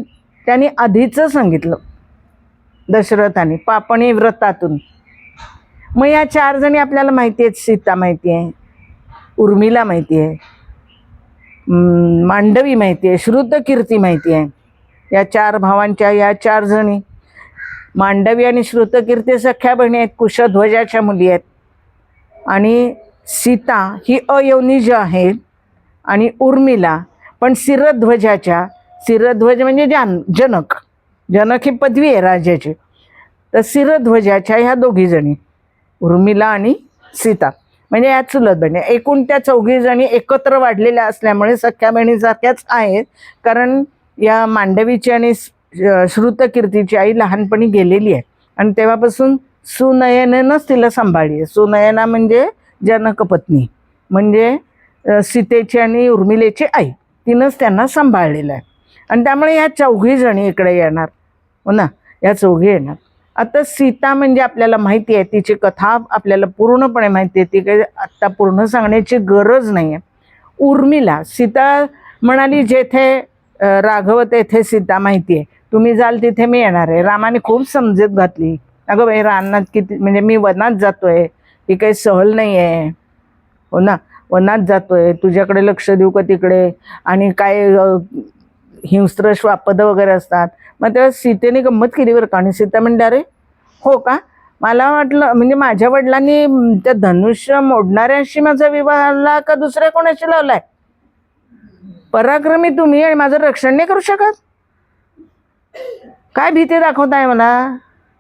त्यांनी आधीच सांगितलं दशरथाने पापणी व्रतातून. मग या 4 जणी आपल्याला माहिती आहेत. सीता माहिती आहे, उर्मिला माहिती आहे, मांडवी माहिती आहे, श्रुतकीर्ती माहिती आहे. या 4 भावांच्या या 4 जणी, मांडवी आणि श्रुतकीर्ती सख्या बहिणी आहेत, कुशध्वजाच्या मुली आहेत. आणि सीता ही अयोनिज आहे, आणि उर्मिला पण शिरध्वजाच्या, शिरध्वज म्हणजे जनक ही पदवी आहे राजाची, तर शिरध्वजाच्या ह्या 2 जणी, उर्मिला आणि सीता. म्हणजे या चुलत बहिणी एकूण त्या 4 जणी एकत्र वाढलेल्या असल्यामुळे सख्या बहिणीसारख्याच आहेत. कारण या मांडवीची आणि श्रुतकीर्तीची आई लहानपणी गेलेली आहे आणि तेव्हापासून सुनयनेनंच तिला सांभाळली आहे. सुनयना म्हणजे जनकपत्नी, म्हणजे सीतेची आणि उर्मिलेची आई, तिनंच त्यांना सांभाळलेलं आहे. आणि त्यामुळे ह्या 4 जणी इकडे येणार. हो ना, या 4 येणार. आता सीता म्हणजे आपल्याला माहिती आहे, तिची कथा आपल्याला पूर्णपणे माहिती आहे, ती काही आत्ता पूर्ण सांगण्याची गरज नाही आहे. उर्मिला, सीता म्हणाली जेथे राघव तेथे सीता, माहिती आहे, तुम्ही जाल तिथे मी येणार आहे. रामाने खूप समजूत घातली, अगं बाई रानात किती, म्हणजे मी वनात जातोय, ही काही सहल नाही आहे. हो ना, वनात जातोय, तुझ्याकडे लक्ष देऊ का तिकडे, आणि काय हिंस्त्र श्वापद वगैरे असतात. मग तेव्हा सीतेने गंमत केली बरं का. आणि सीता म्हणते अरे हो का, मला वाटलं म्हणजे माझ्या वडिलांनी त्या धनुष्य मोडणाऱ्याशी माझा विवाह लावला का दुसऱ्या कोणाशी लावलाय. पराक्रमी तुम्ही आणि माझं रक्षण नाही करू शकत. काय भीती दाखवताय मला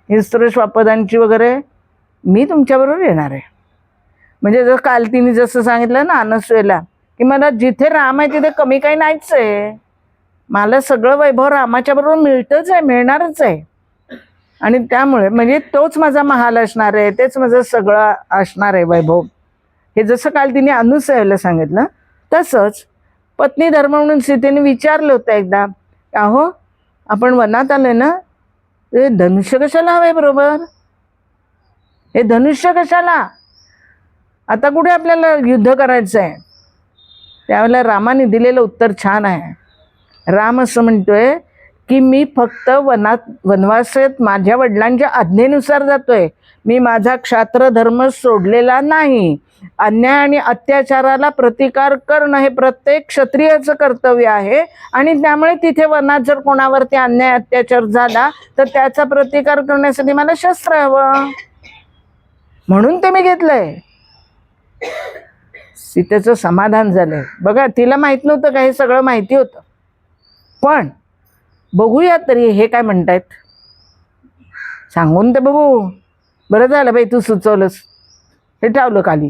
हिंस्त्र श्वापदांची वगैरे. मी तुमच्याबरोबर येणार आहे. म्हणजे जर काल तिने जसं सांगितलं ना अनसुयेला, की मला जिथे राम आहे तिथे कमी काही नाहीच आहे, मला सगळं वैभव रामाच्या बरोबर मिळतच आहे, मिळणारच आहे. आणि त्यामुळे म्हणजे तोच माझा महाल असणार आहे, तेच माझं सगळं असणार आहे वैभव. हे जसं काल तिने अनुसयाला सांगितलं तसंच पत्नी धर्म म्हणून सीतेने विचारलं होतं एकदा, अहो आपण वनात आलोय ना, हे धनुष्य कशाला हवंय बरोबर, हे धनुष्य कशाला, आता कुठे आपल्याला युद्ध करायचं आहे. त्यावेळेला रामाने दिलेलं उत्तर छान आहे. राम असं म्हणतोय की मी फक्त वनवासात माझ्या वडिलांच्या आज्ञेनुसार जातोय, मी माझा क्षात्र धर्म सोडलेला नाही. अन्याय आणि अत्याचाराला प्रतिकार करणं हे प्रत्येक क्षत्रियाचं कर्तव्य आहे. आणि त्यामुळे तिथे वनात जर कोणावरती अन्याय अत्याचार झाला तर त्याचा प्रतिकार करण्यासाठी मला शस्त्र हवं, म्हणून ते मी घेतलंय. सीतेचं समाधान झालंय बघा. तिला माहित नव्हतं का, हे सगळं माहिती होतं. पण बघूया तरी हे काय म्हणतायत, सांगून ते बघू. बरं झालं बाई तू सुचवलंस, हे ठेवलं खाली.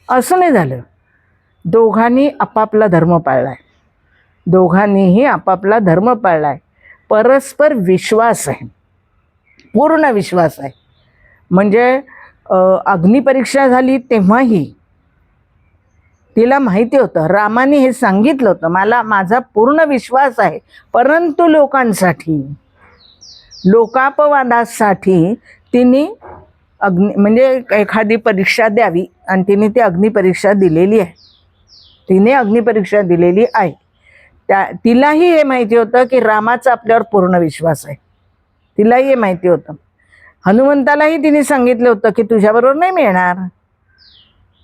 असं नाही झालं. दोघांनी आपापला धर्म पाळलाय, दोघांनीही आपापला धर्म पाळलाय. परस्पर विश्वास आहे, पूर्ण विश्वास आहे. म्हणजे अग्निपरीक्षा झाली तेव्हाही तिला माहिती होतं, रामाने हे सांगितलं होतं, मला माझा पूर्ण विश्वास आहे. परंतु लोकांसाठी, लोकापवादासाठी तिने म्हणजे एखादी परीक्षा द्यावी आणि तिने ती अग्निपरीक्षा दिलेली आहे. तिने अग्निपरीक्षा दिलेली आहे. तिलाही हे माहिती होतं की रामाचा आपल्यावर पूर्ण विश्वास आहे. तिलाही हे माहिती होतं. हनुमंतालाही तिने सांगितलं होतं की तुझ्याबरोबर नाही मी येणार,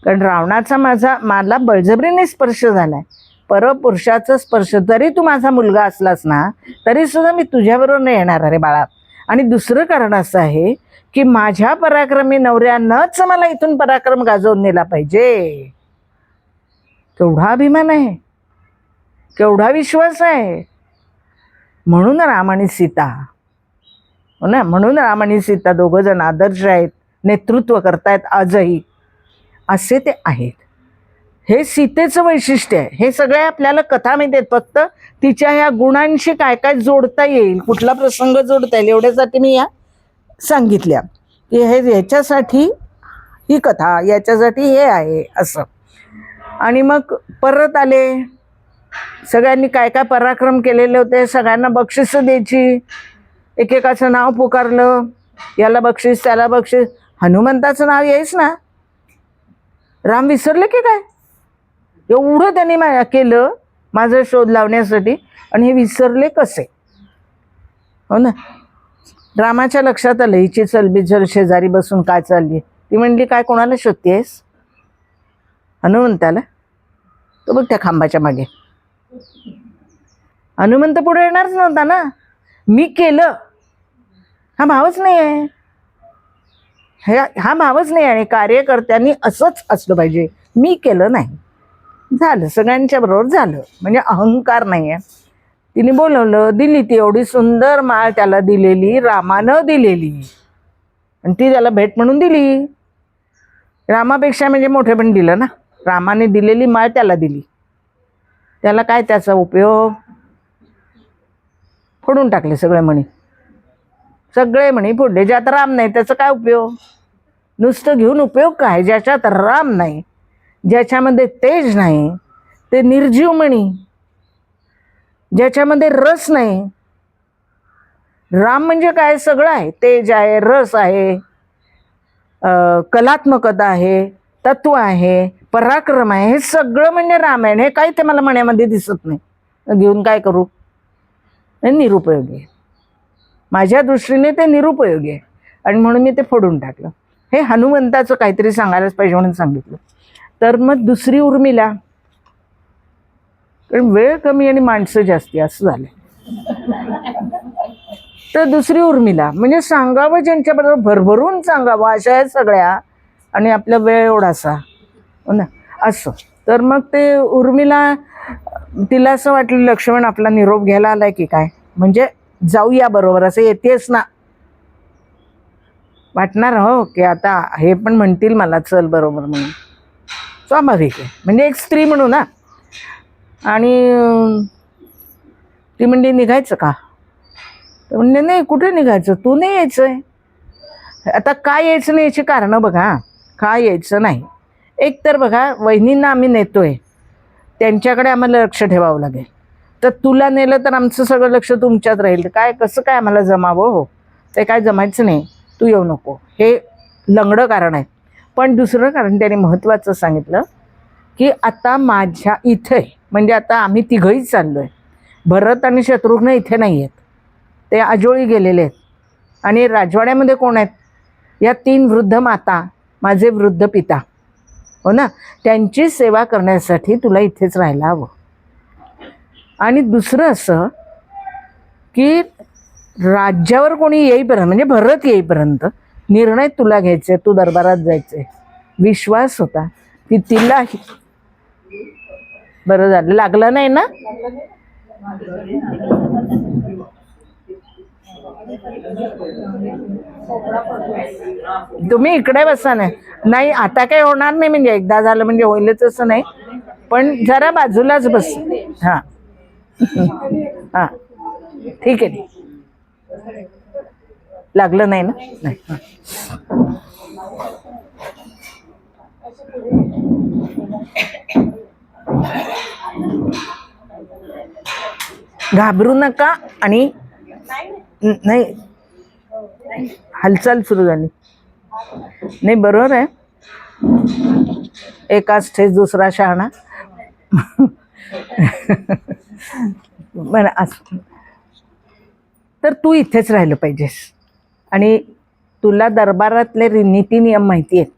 कारण रावणाचा मला बळजबरीने स्पर्श झालाय. परपुरुषाचा स्पर्श, जरी तू माझा मुलगा असलास ना तरी सुद्धा मी तुझ्याबरोबर नाही येणार अरे बाळा. आणि दुसरं कारण असं आहे की माझ्या पराक्रमी नवऱ्यानंच मला इथून पराक्रम गाजवून नेला पाहिजे. केवढा अभिमान आहे, केवढा विश्वास आहे. म्हणून राम आणि सीता, हो ना, म्हणून राम आणि सीता दोघं जण आदर्श आहेत, नेतृत्व करतायत आजही, असे ते आहेत. हे सीतेचं वैशिष्ट्य आहे. हे सगळे आपल्याला कथा माहिती आहेत, फक्त तिच्या ह्या गुणांशी काय काय जोडता येईल, कुठला प्रसंग जोडता येईल एवढ्यासाठी मी या सांगितल्या की हे याच्यासाठी ही कथा, याच्यासाठी हे आहे असं. आणि मग परत आले, सगळ्यांनी काय काय पराक्रम केलेले होते, सगळ्यांना बक्षिसं द्यायची, एकेकाचं नाव पुकारलं, याला बक्षीस त्याला बक्षीस. हनुमंताचं नाव यायच ना, राम विसरले की काय, एवढं त्यांनी केलं माझा शोध लावण्यासाठी, आणि हे विसरले कसे. हो ना, रामाच्या लक्षात आलं हिची चलबिचल शेजारी बसून काय चालली. ती म्हणली काय कोणाला शोधतेस, हनुमंताला. तो बघ त्या खांबाच्या मागे. हनुमंत पुढे येणारच नव्हता ना, मी केलं हा भावच नाही आहे, हा भावच नाही. आणि कार्यकर्त्यांनी असंच असलं पाहिजे, मी केलं नाही, झालं सगळ्यांच्या बरोबर झालं, म्हणजे अहंकार नाही आहे. तिने बोलवलं, दिली ती एवढी सुंदर माळ त्याला दिलेली, रामानं दिलेली, आणि ती त्याला भेट म्हणून दिली. रामापेक्षा म्हणजे मोठे पण दिलं ना, रामाने दिलेली माळ त्याला दिली, त्याला काय त्याचा उपयोग? फोडून टाकले सगळे मणी, सगळे मणी फोडले. ज्यात राम नाही त्याचा काय उपयोग? नुसतं घेऊन उपयोग काय? ज्याच्यात राम नाही, ज्याच्यामध्ये तेज नाही, ते निर्जीव मणी, ज्याच्यामध्ये रस नाही. राम म्हणजे काय? सगळं आहे, तेज आहे, रस आहे, कलात्मकता आहे, तत्व आहे, पराक्रम आहे, हे सगळं म्हणजे रामायण. हे काही ते मला मण्यामध्ये दिसत नाही, घेऊन काय करू? हे निरुपयोगी आहे, माझ्या दृष्टीने ते निरुपयोगी आहे, आणि म्हणून मी ते फोडून टाकलं. हे हनुमंताचं काहीतरी सांगायलाच पाहिजे म्हणून सांगितलं. तर मग दुसरी उर्मिला, कारण वेळ कमी आणि माणसं जास्ती असं झालं. तर दुसरी उर्मिला म्हणजे सांगावं ज्यांच्याबरोबर भरभरून सांगावं अशा आहेत सगळ्या, आणि आपला वेळ एवढासा, हो ना, असं. तर मग ते उर्मिला, तिला असं वाटलं लक्ष्मण आपला निरोप घ्यायला आलाय की काय, म्हणजे जाऊया बरोबर, असं येतेस ना वाटणार. हो की आता हे पण म्हणतील मला चल बरोबर म्हणून, स्वाभाविक आहे, म्हणजे एक स्त्री म्हणू ना. आणि ती म्हणजे निघायचं का? तर म्हणजे नाही, कुठे निघायचं, तू नाही यायचंय. आता काय यायचं नाही याची कारणं बघा. काय यायचं नाही, एक तर बघा, वहिनींना आम्ही नेतोय, त्यांच्याकडे आम्हाला लक्ष ठेवावं लागेल. तर तुला नेलं तर आमचं सगळं लक्ष तुमच्यात राहील, काय कसं काय आम्हाला जमावं? हो, ते काय जमायचं नाही, तू येऊ नको, हे लंगडं कारण आहे. पण दुसरं कारण त्याने महत्त्वाचं सांगितलं की आता माझ्या इथे, म्हणजे आता आम्ही तिघही चाललोय, भरत आणि शत्रुघ्न इथे नाही आहेत, ते आजोळी गेलेले आहेत. आणि राजवाड्यामध्ये कोण आहेत? या 3 वृद्ध माता, माझे वृद्ध पिता, हो ना, त्यांची सेवा करण्यासाठी तुला इथेच राहायला हवं. आणि दुसरं असं की राज्यावर कोणी येईपर्यंत, म्हणजे भरत येईपर्यंत निर्णय तुला घ्यायचे, तू दरबारात जायचे. विश्वास होता की तिला, बरं झालं लागलं नाही ना. तुम्ही इकडे बसा ना. नाही आता काही होणार नाही, म्हणजे एकदा झालं म्हणजे होईलच असं नाही, पण जरा बाजूलाच बस. हां हां ठीक आहे. लागलं नाही ना? नाही. घाबरू नका. आणि नाही, हालचाल सुरू झाली नाही, बरोबर आहे, एकाच ठेच दुसरा शहाणा. तर तू इथेच राहिलं पाहिजेस, आणि तुला दरबारातले नीती नियम माहिती आहेत,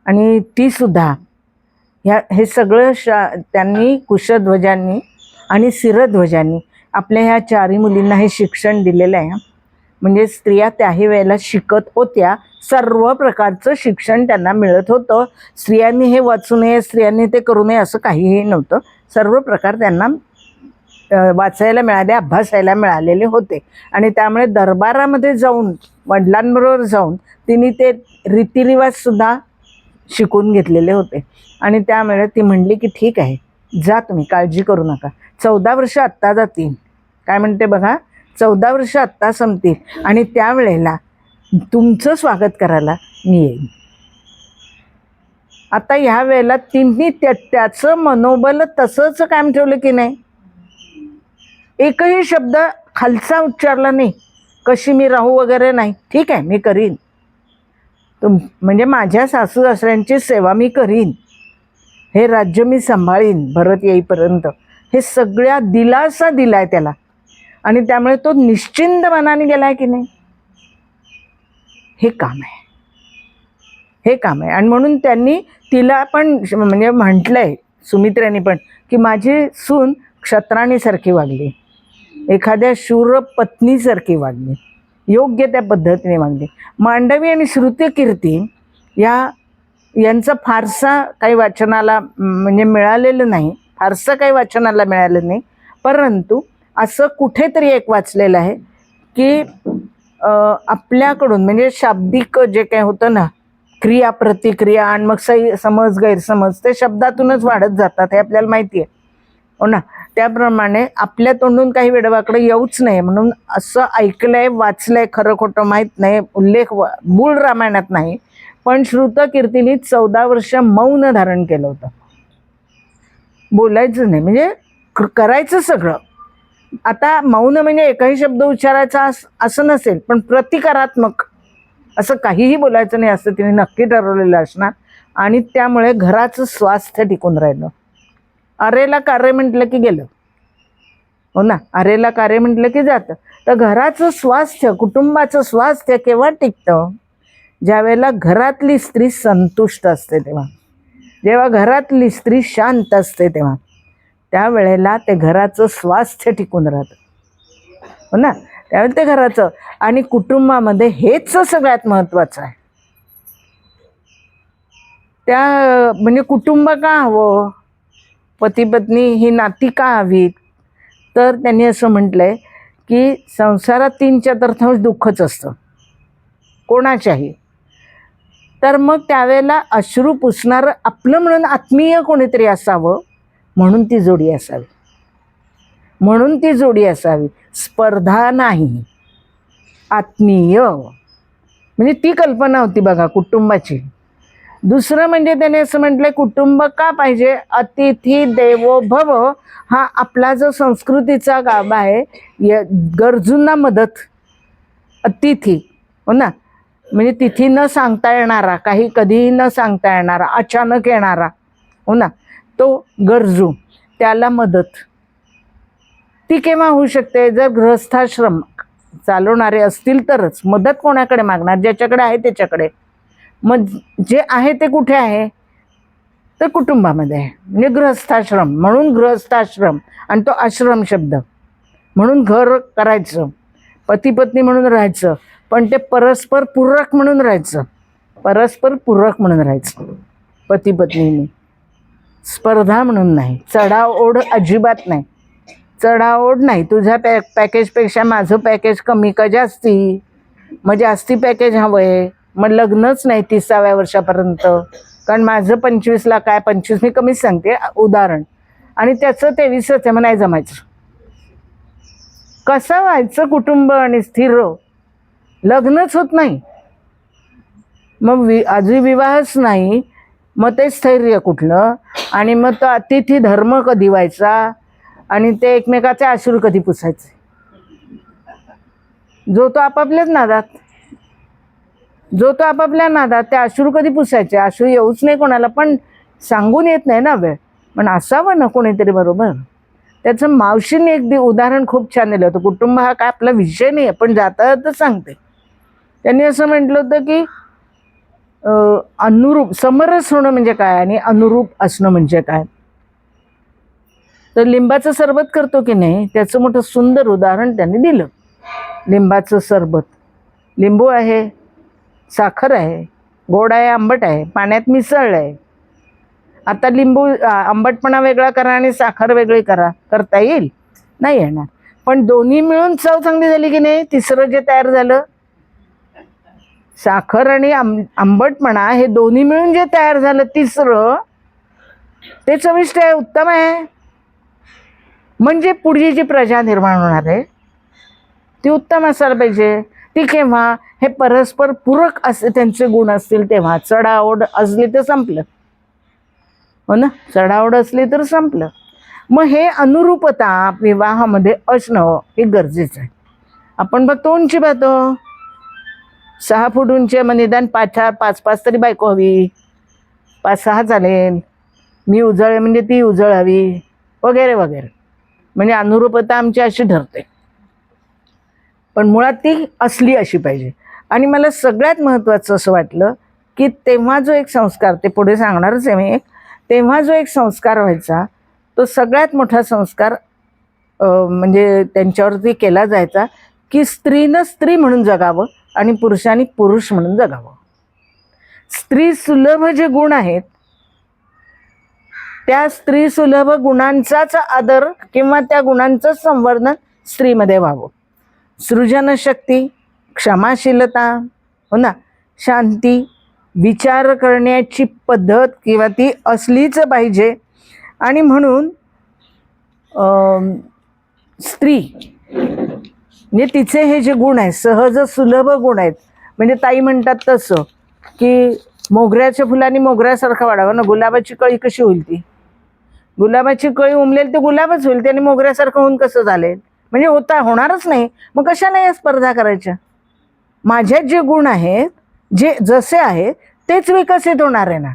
आणि ती सुद्धा हे सगळं त्यांनी कुशध्वजांनी आणि शिरध्वजांनी आपल्या ह्या 4ही मुलींना हे शिक्षण दिलेलं आहे. म्हणजे स्त्रिया त्याही वेळेला शिकत होत्या, सर्व प्रकारचं शिक्षण त्यांना मिळत होतं. स्त्रियांनी हे वाचू नये, स्त्रियांनी ते करू नये असं काहीही नव्हतं. सर्व प्रकार त्यांना वाचायला मिळाले, अभ्यासायला मिळालेले होते. आणि त्यामुळे दरबारामध्ये जाऊन, वडिलांबरोबर जाऊन तिने ते रीतिरिवाजसुद्धा शिकून घेतलेले होते. आणि त्यामुळे ती म्हणली की ठीक आहे, जा तुम्ही, काळजी करू नका. 14 वर्ष आत्ता जातील, काय म्हणते बघा, 14 वर्ष आत्ता संपतील, आणि त्यावेळेला तुमचं स्वागत करायला मी येईन. आता ह्या वेळेला तिने त्याचं मनोबल तसंच कायम ठेवलं की नाही, एकही शब्द खालचा उच्चारला नाही, कशी मी राहू वगैरे नाही. ठीक आहे, मी करीन, म्हणजे माझ्या सासू सासऱ्यांची सेवा मी करीन, हे राज्य मी सांभाळीन भरत येईपर्यंत, हे सगळ्या दिलासा दिलाय त्याला. आणि त्यामुळे तो निश्चिंत मनाने गेलाय की नाही. हे काम आहे, हे काम आहे. आणि म्हणून त्यांनी तिला पण म्हणजे म्हटलंय, सुमित्रेने पण, की माझी सून क्षत्राणीसारखी वागली, एखाद्या शूर पत्नीसारखी वागली, योग्य त्या पद्धतीने वागली. मांडवी आणि श्रुतकीर्ती यांचं फारसा काही वाचनाला म्हणजे मिळालेलं नाही, फारसं काही वाचनाला मिळालं नाही. परंतु असं कुठेतरी एक वाचलेलं आहे की आपल्याकडून म्हणजे शाब्दिक जे काही होतं ना, क्रिया प्रतिक्रिया आणि मग समज गैरसमज ते शब्दातूनच वाढत जातात, हे आपल्याला माहिती आहे, हो ना. त्याप्रमाणे आपल्या तोंडून काही वेडवाकडे येऊच नये म्हणून असं ऐकलंय, वाचलंय, खरं खोटं माहीत नाही, उल्लेख मूळ रामायणात नाही, पण श्रुत कीर्तीनी 14 वर्ष मौन धारण केलं होतं. बोलायचं नाही, म्हणजे करायचं सगळं. आता मौन म्हणजे एकही शब्द उच्चारायचा असं नसेल, पण प्रतिकारात्मक असं काहीही बोलायचं नाही असं तिने नक्की ठरवलेलं असणार. आणि त्यामुळे घराचं स्वास्थ्य टिकून राहिलं. अरेला कार्य म्हटलं की गेलं, हो ना. अरेला कार्य म्हटलं की जातं. तर घराचं स्वास्थ्य, कुटुंबाचं स्वास्थ्य केव्हा टिकतं? ज्यावेळेला घरातली स्त्री संतुष्ट असते तेव्हा, जेव्हा घरातली स्त्री शांत असते तेव्हा, त्यावेळेला ते घराचं स्वास्थ्य टिकून राहतं, हो ना. त्यावेळेला ते घराचं आणि कुटुंबामध्ये हेच सगळ्यात महत्वाचं आहे. त्या म्हणजे कुटुंब का हवं, पती पत्नी ही नाती का हवीत? तर त्यांनी असं म्हटलंय की संसारात 3/4 दुःखच असतं कोणाच्याही. तर मग त्यावेळेला अश्रू पुसणारं आपलं म्हणून आत्मीय कोणीतरी असावं, म्हणून ती जोडी असावी, म्हणून ती जोडी असावी. स्पर्धा नाही, आत्मीय, म्हणजे ती कल्पना होती बघा कुटुंबाची. दुसरं म्हणजे त्याने असं म्हटलंय कुटुंब का पाहिजे? अतिथी देवो भव हा आपला जो संस्कृतीचा गाभा आहे. गरजूंना मदत, अतिथी, हो ना. म्हणजे तिथी न सांगता येणारा, काही कधीही न सांगता येणारा, अचानक येणारा, हो ना, तो गरजू, त्याला मदत. ती केव्हा होऊ शकते? जर गृहस्थाश्रम चालवणारे असतील तरच. मदत कोणाकडे मागणार? ज्याच्याकडे आहे त्याच्याकडे. मग जे आहे ते कुठे आहे? तर कुटुंबामध्ये आहे. म्हणजे गृहस्थाश्रम म्हणून गृहस्थाश्रम, आणि तो आश्रम शब्द म्हणून घर करायचं, पती पत्नी म्हणून राहायचं, पण ते परस्पर पूरक म्हणून राहायचं, परस्पर पूरक म्हणून राहायचं पती पत्नीने. स्पर्धा म्हणून नाही, चढाओढ अजिबात नाही. चढाओढ नाही, तुझ्या पॅकेजपेक्षा माझं पॅकेज कमी का जास्ती, मग जास्ती पॅकेज हवंय, मग लग्नच नाही 30व्या वर्षापर्यंत, कारण माझं 25ला काय, 25 मी कमीच सांगते उदाहरण, आणि त्याचं 23च आहे, मग नाही जमायचं. कसं व्हायचं कुटुंब आणि स्थिर? लग्नच होत नाही, मग आजही विवाहच नाही, मग ते स्थैर्य कुठलं? आणि मग तो अतिथी धर्म कधी व्हायचा? आणि ते एकमेकाचे अश्रू कधी पुसायचे? जो तो आपापल्याच नादात, जो तो आपापल्या नादात, ते अश्रू कधी पुसायचे? अश्रू येऊच नाही कोणाला, पण सांगून येत नाही ना वेळ, पण असावं ना कोणीतरी बरोबर. त्याचं मावशीने एक उदाहरण खूप छान दिलं होतं. कुटुंब हा काय आपला विषय नाही आहे, पण जातातच सांगते. त्यांनी असं म्हटलं होतं की अनुरूप, समरस होणं म्हणजे काय आणि अनुरूप असणं म्हणजे काय. तर लिंबाचं सरबत करतो की नाही, त्याचं मोठं सुंदर उदाहरण त्यांनी दिलं. लिंबाचं सरबत, लिंबू आहे, साखर आहे, गोड आहे, आंबट आहे, पाण्यात मिसळलं आहे. आता लिंबू आंबटपणा वेगळा करा आणि साखर वेगळी करा, करता येईल? नाही येणार. पण दोन्ही मिळून चव चांगली झाली की नाही? तिसरं जे तयार झालं, साखर आणि आंबटपणा हे दोन्ही मिळून जे तयार झालं तिसरं, ते चविष्ट आहे, उत्तम आहे. म्हणजे पुढची जी प्रजा निर्माण होणार आहे ती उत्तम असायला पाहिजे. ती केव्हा? हे परस्पर पूरक असे त्यांचे गुण असतील तेव्हा. चढाओढ असली तर संपलं, हो ना, चढाओढ असली तर संपलं. मग हे अनुरूपता विवाहामध्ये असणं हे गरजेचं आहे. आपण बघतो उंची पाहतो, 6 फूट उंची, मग निदान 5 तरी बायको हवी, 5-6 चालेल. मी उजळ म्हणजे ती उजळ हवी, वगैरे वगैरे. म्हणजे अनुरूपता आमची अशी ठरते, पण मुळात ती असली अशी पाहिजे. आणि मला सगळ्यात महत्त्वाचं असं वाटलं की तेव्हा जो एक संस्कार, ते पुढे सांगणारच आहे मी एक, तेव्हा जो एक संस्कार व्हायचा तो सगळ्यात मोठा संस्कार म्हणजे त्यांच्यावरती केला जायचा की स्त्रीनं स्त्री म्हणून जगावं आणि पुरुषांनी पुरुष म्हणून जगावं. स्त्री सुलभ जे गुण आहेत त्या स्त्री सुलभ गुणांचाच आदर किंवा त्या गुणांचं संवर्धन स्त्रीमध्ये व्हावं. सृजनशक्ती, क्षमाशीलता, हो ना, शांती, विचार करण्याची पद्धत किंवा ती असलीच पाहिजे. आणि म्हणून स्त्री म्हणजे तिचे हे जे गुण आहेत, सहज सुलभ गुण आहेत. म्हणजे ताई म्हणतात तसं की मोगऱ्याच्या फुलांनी मोगऱ्यासारखं वाढावं ना. गुलाबाची कळी कशी होईल? ती गुलाबाची कळी उमलेल ते गुलाबच होईल, त्याने मोगऱ्यासारखं होऊन कसं चालेल? म्हणजे होणारच नाही. मग कशाला या स्पर्धा करायच्या? माझ्यात जे गुण आहेत, जे जसे आहेत तेच विकसित होणार आहे ना.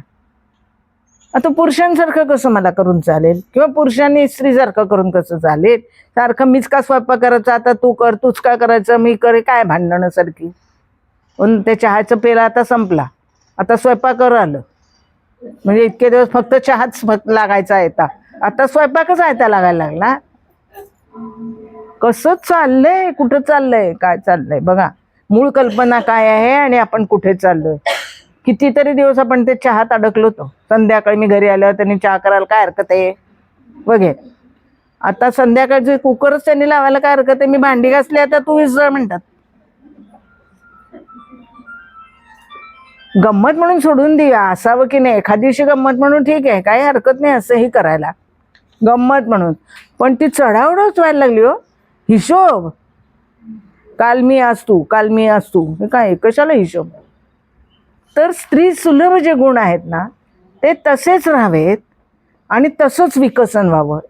आता पुरुषांसारखं कसं मला करून चालेल, किंवा पुरुषांनी स्त्रीसारखं करून कसं चालेल? सारखं मीच का स्वयंपाक करायचा, आता तू कर, तूच काय करायचं, मी करे, काय भांडणं सारखी. पण त्या चहाचा पेला आता संपला, आता स्वयंपाकर आलं. म्हणजे इतके दिवस फक्त चहाच लागायचा येता, आता स्वयंपाकच आयता लागायला लागला. कसं चाललंय, कुठं चाललंय, काय चाललंय बघा. मूळ कल्पना काय आहे आणि आपण कुठे चाललोय. कितीतरी दिवस आपण ते चहात अडकलो होतो. संध्याकाळी मी घरी आल्यावर त्यांनी चहा करायला काय हरकत आहे बघे. आता संध्याकाळचे कुकरच त्यांनी लावायला काय हरकत आहे. मी भांडी घासली, आता तू विसर म्हणतात. गंमत म्हणून सोडून दे, असावं की नाही एखाद दिवशी गंमत म्हणून ठीक आहे, काही हरकत नाही असंही करायला, गंमत म्हणून. पण ती चढावडच व्हायला लागली हो. हिशोब, काल मी असतो, काल मी असतो, काय कशाला हिशोब? तर स्त्री सुलभ जे गुण आहेत ना ते तसेच राहावेत आणि तसंच विकसन व्हावं.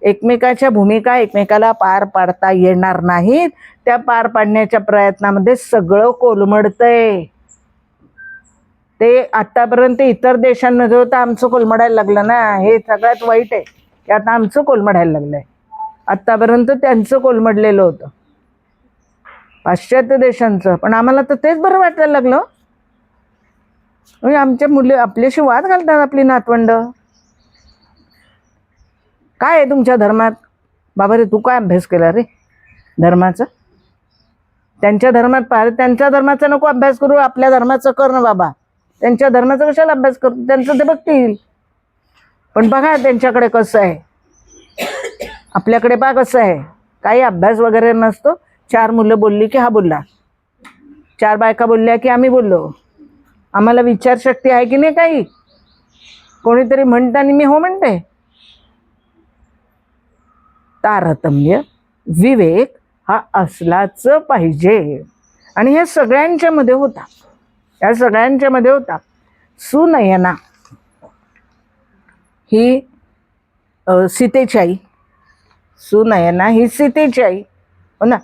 एकमेकाच्या भूमिका एकमेकाला पार पाडता येणार नाहीत. त्या पार पाडण्याच्या प्रयत्नामध्ये सगळं कोलमडतंय. ते आतापर्यंत इतर देशांमध्ये होतं, आमचं कोलमडायला लागलं ना. हे सगळ्यात वाईट आहे की आता आमचं कोलमडायला लागलंय. आतापर्यंत त्यांचं कोलमडलेलं होतं पाश्चात्य देशांचं, पण आम्हाला तर तेच बरं वाटायला लागलं. म्हणजे आमच्या मुले आपल्याशी वाद घालतात, आपली नातवंड. काय आहे तुमच्या धर्मात? बाबा रे, तू काय अभ्यास केला रे धर्माचा? त्यांच्या धर्मात त्यांच्या धर्माचा नको अभ्यास करू, आपल्या धर्माचं कर ना बाबा. त्यांच्या धर्माचा कशाला अभ्यास करू, त्यांचं ते बघतील. पण बघा त्यांच्याकडे कसं आहे, आपल्याकडे बघा कसं आहे. काही अभ्यास वगैरे नसतो. 4 मुलं बोलली की हा बोलला, 4 बायका बोलल्या की आम्ही बोललो. आम्हाला विचारशक्ती आहे की नाही? काही कोणीतरी म्हणताना मी हो म्हणते. तारतम्य विवेक हा असलाच पाहिजे. आणि ह्या सगळ्यांच्या मध्ये होता, या सगळ्यांच्या मध्ये होता. सुनयना ही सीतेची आई, सुनयना ही सीतेची आई हो ना.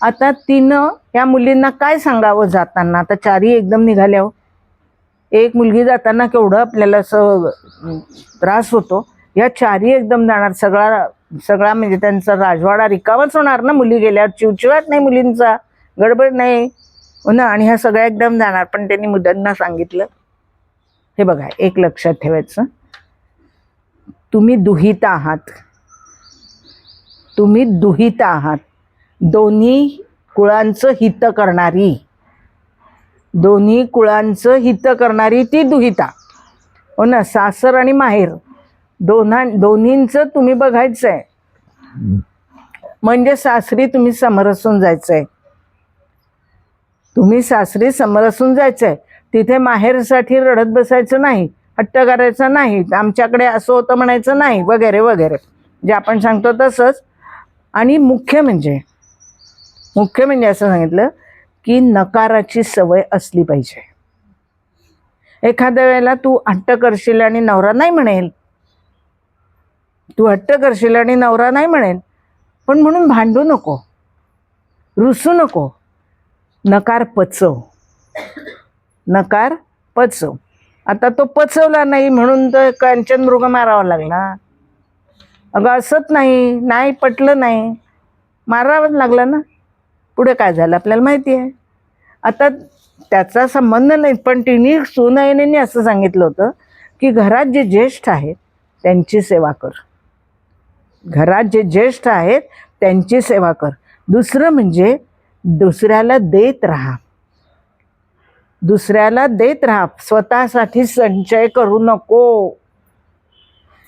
आता तिनं या मुलींना काय सांगावं जाताना? आता 4ही एकदम निघाल्या हो. एक मुलगी जाताना केवढं आपल्याला असं त्रास होतो. या 4ही एकदम जाणार. सगळा म्हणजे त्यांचा राजवाडा रिकामाच होणार ना. मुली गेल्यावर चिवचिवाट नाही, मुलींचा गडबड नाही हो ना. आणि ह्या सगळ्या एकदम जाणार. पण त्यांनी मुलांना सांगितलं, हे बघा एक लक्षात ठेवायचं, तुम्ही दुहित आहात, तुम्ही दुहित आहात. दोन्ही कुळांचं हित करणारी, दोन्ही कुळांचं हित करणारी ती दुहिता हो ना. सासर आणि माहेर दोन्हींचं तुम्ही बघायचं आहे. म्हणजे सासरी तुम्ही समरसून जायचंय, तुम्ही सासरी समरसून जायचंय. तिथे माहेरसाठी रडत बसायचं नाही, हट्ट करायचं नाही, आमच्याकडे असं होतं म्हणायचं नाही, वगैरे वगैरे जे आपण सांगतो तसंच. आणि मुख्य म्हणजे असं सांगितलं की नकाराची सवय असली पाहिजे. एखाद्या वेळेला तू हट्ट करशील आणि नवरा नाही म्हणेल, तू हट्ट करशील आणि नवरा नाही म्हणेल, पण म्हणून भांडू नको, रुसू नको. नकार पचव, नकार पचव. आता तो पचवला नाही म्हणून तर कांचन मृग मारावा लागला. अगं असत नाही, नाही पटलं नाही, मारावंच लागलं ना. पुढे काय झालं आपल्याला माहिती आहे. आता त्याचा संबंध नाही, पण तिने सुनयनेने असं सांगितलं होतं की घरात जे ज्येष्ठ आहेत त्यांची सेवा कर, घरात जे ज्येष्ठ आहेत त्यांची सेवा कर. दुसरं म्हणजे दुसऱ्याला देत राहा, दुसऱ्याला देत राहा. स्वतःसाठी संचय करू नको,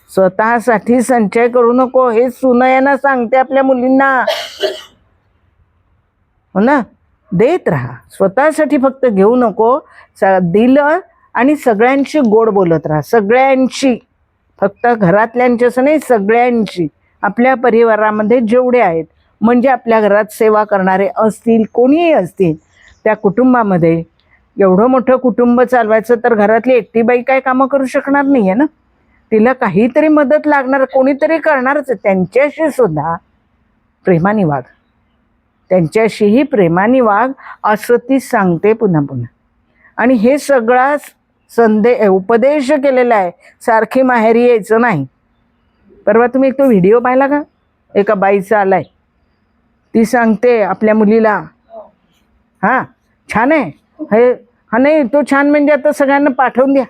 स्वतःसाठी संचय करू नको. हे सुनयना सांगते आपल्या मुलींना हो ना. देत राहा, स्वतःसाठी फक्त घेऊ नको. दिलं आणि सगळ्यांशी गोड बोलत राहा, सगळ्यांशी, फक्त घरातल्यांचीच नाही, सगळ्यांची, आपल्या परिवारामध्ये जेवढे आहेत, म्हणजे आपल्या घरात सेवा करणारे असतील, कोणीही असतील, त्या कुटुंबामध्ये, एवढं मोठं कुटुंब चालवायचं तर घरातली एकटी बाई काय कामं करू शकणार नाही आहे ना, तिला काहीतरी मदत लागणार, कोणीतरी करणारच. त्यांच्याशी सुद्धा प्रेमाने वाग, त्यांच्याशीही प्रेमाने वाग, असं ती सांगते पुन्हा पुन्हा. आणि हे सगळा उपदेश केलेला आहे, सारखी माहेरी यायचं नाही. परवा तुम्ही एक तो व्हिडिओ पाहिला का, एका बाईचा आलाय, ती सांगते आपल्या मुलीला, हां छान आहे हे, हा नाही तो छान, म्हणजे आता सगळ्यांना पाठवून द्या,